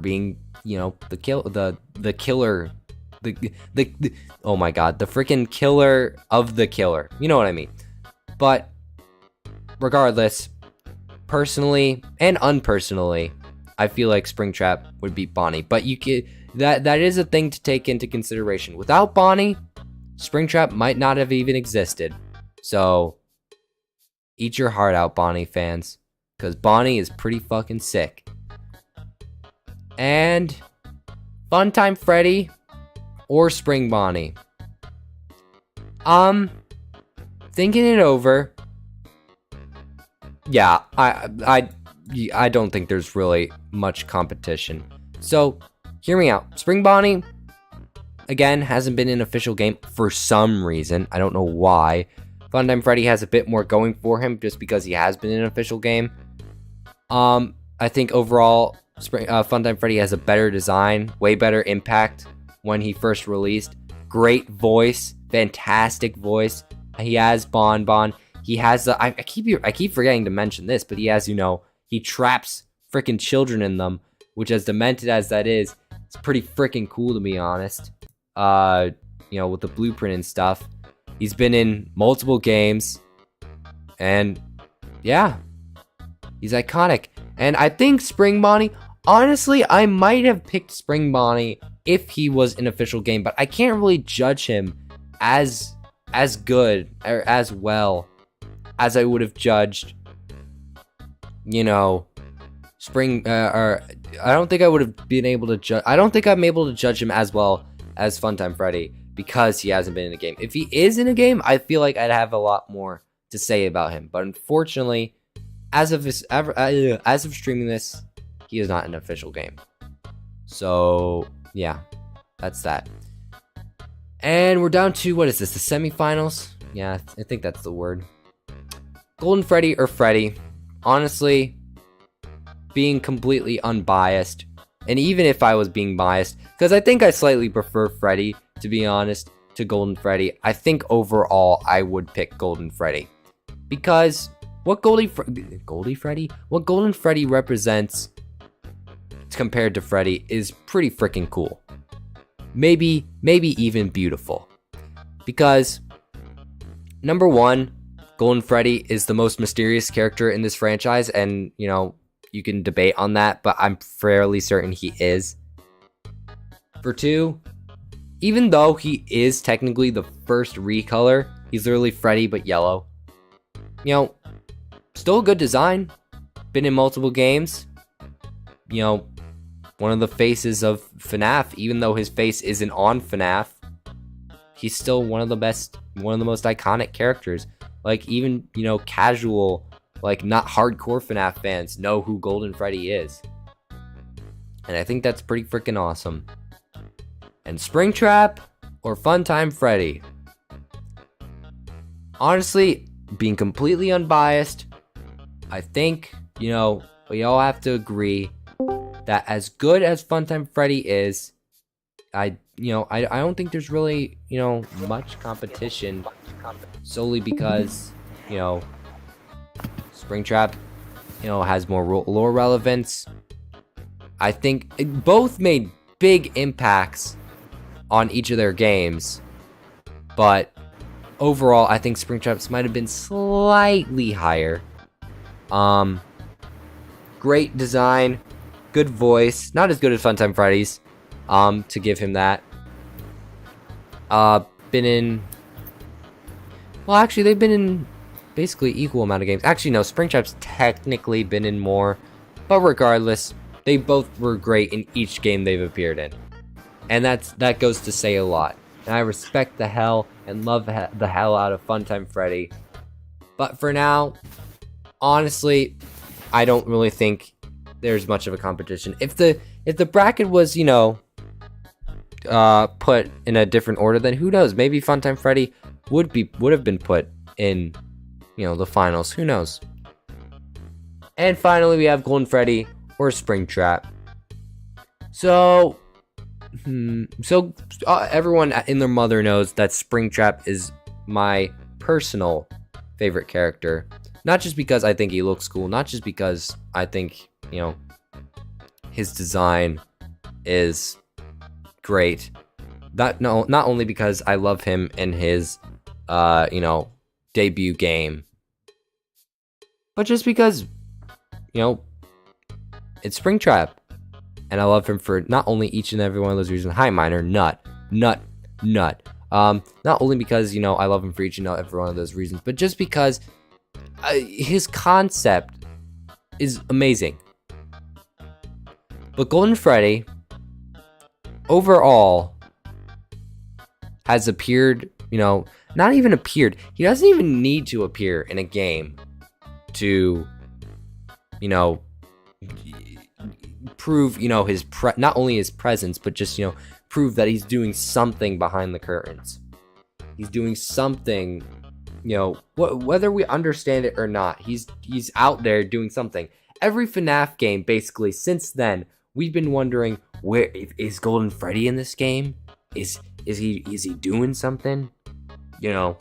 being, you know, the killer, oh my god, the freaking killer of the killer. You know what I mean? But regardless, personally and unpersonally, I feel like Springtrap would beat Bonnie. But that is a thing to take into consideration. Without Bonnie, Springtrap might not have even existed. So eat your heart out, Bonnie fans, because Bonnie is pretty fucking sick. And Funtime Freddy or Spring Bonnie. Thinking it over. Yeah, I don't think there's really much competition. So, hear me out. Spring Bonnie, again, hasn't been an official game for some reason. I don't know why. Funtime Freddy has a bit more going for him just because he has been in an official game. I think overall, Funtime Freddy has a better design, way better impact when he first released. Great voice, fantastic voice. He has Bon. He has the I keep forgetting to mention this, but he has, you know, he traps freaking children in them, which, as demented as that is, it's pretty freaking cool, to be honest. You know, with the blueprint and stuff. He's been in multiple games, and yeah, he's iconic. And I think Spring Bonnie, honestly, I might have picked Spring Bonnie if he was an official game, but I can't really judge him as good or as well as I would have judged, you know, or I don't think I would have been able to judge. I don't think I'm able to judge him as well as Funtime Freddy because he hasn't been in a game. If he is in a game, I feel like I'd have a lot more to say about him. But unfortunately, as of streaming this, he is not an official game. So yeah, that's that. And we're down to, what is this, the semifinals? Yeah, I think that's the word. Golden Freddy or Freddy. Honestly, being completely unbiased, and even if I was being biased, because I think I slightly prefer Freddy, to be honest, to Golden Freddy, I think overall I would pick Golden Freddy. Because what Golden Freddy represents compared to Freddy is pretty freaking cool. Maybe even beautiful. Because, number one, Golden Freddy is the most mysterious character in this franchise, and, you know, you can debate on that, but I'm fairly certain he is. For two, even though he is technically the first recolor, he's literally Freddy but yellow. You know, still a good design. Been in multiple games. You know, one of the faces of FNaF, even though his face isn't on FNaF, he's still one of the most iconic characters. Like, even, you know, casual, like, not hardcore FNaF fans know who Golden Freddy is. And I think that's pretty freaking awesome. And Springtrap or Funtime Freddy? Honestly, being completely unbiased, I think, you know, we all have to agree that as good as Funtime Freddy is, I don't think there's really, you know, much competition, solely because, you know, Springtrap, you know, has more lore relevance. I think both made big impacts on each of their games, but overall, I think Springtrap's might have been slightly higher. Great design, good voice, not as good as Funtime Freddy's, to give him that. Been in, well, actually, they've been in basically equal amount of games. Actually, no, Springtrap's technically been in more, but regardless, they both were great in each game they've appeared in, and that goes to say a lot. And I respect the hell and love the hell out of Funtime Freddy, but for now, honestly, I don't really think there's much of a competition. If the bracket was, you know, put in a different order, then who knows? Maybe Funtime Freddy would have been put in, you know, the finals. Who knows? And finally, we have Golden Freddy or Springtrap. So, everyone in their mother knows that Springtrap is my personal favorite character. Not just because I think he looks cool, not just because I think, you know, his design is great. Not only because I love him in his, you know, debut game, but just because, you know, it's Springtrap, and I love him for not only each and every one of those reasons. Hi, Miner, nut. Not only because, you know, I love him for each and every one of those reasons, but just because his concept is amazing. But Golden Freddy, overall, has appeared, you know, not even appeared. He doesn't even need to appear in a game to, you know, prove, you know, his not only his presence, but just, you know, prove that he's doing something behind the curtains. He's doing something, you know, whether we understand it or not. He's out there doing something. Every FNaF game, basically, since then, we've been wondering, where is Golden Freddy in this game? Is he doing something? You know,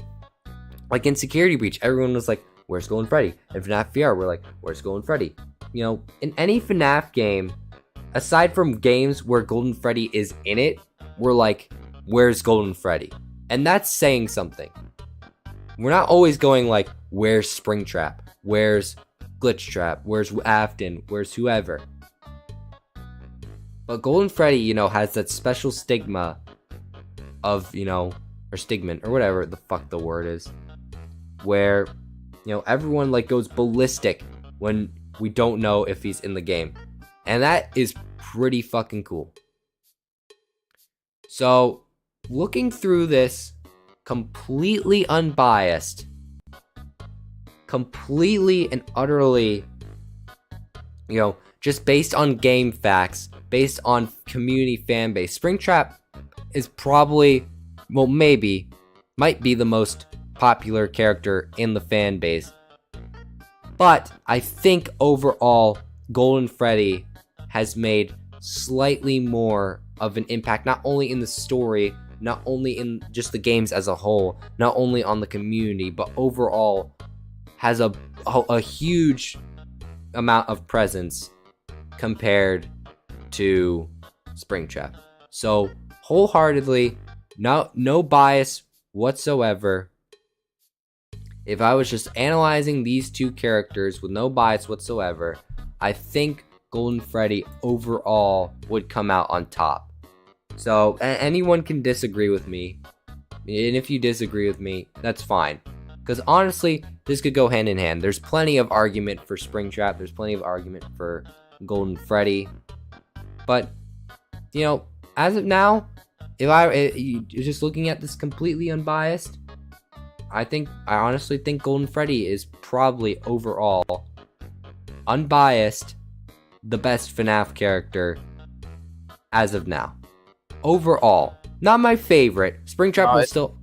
like in Security Breach, everyone was like, where's Golden Freddy? In FNaF VR, we're like, where's Golden Freddy? You know, in any FNaF game, aside from games where Golden Freddy is in it, we're like, where's Golden Freddy? And that's saying something. We're not always going like, where's Springtrap? Where's Glitchtrap? Where's Afton? Where's whoever? But Golden Freddy, you know, has that special stigma of, you know, or stigment, or whatever the fuck the word is, where, you know, everyone like goes ballistic when we don't know if he's in the game. And that is pretty fucking cool. So, looking through this, completely unbiased, completely and utterly, you know, just based on game facts, based on community fan base, Springtrap is probably, well, might be the most popular character in the fan base. But I think overall, Golden Freddy has made slightly more of an impact, not only in the story, not only in just the games as a whole, not only on the community, but overall has a huge amount of presence compared to Springtrap. So wholeheartedly, no bias whatsoever. If I was just analyzing these two characters with no bias whatsoever, I think Golden Freddy overall would come out on top. So anyone can disagree with me, and if you disagree with me, that's fine. Because honestly, this could go hand in hand. There's plenty of argument for Springtrap. There's plenty of argument for Golden Freddy. But, you know, as of now, if just looking at this completely unbiased, I honestly think Golden Freddy is probably overall, unbiased, the best FNaF character as of now. Overall, not my favorite. Springtrap will still.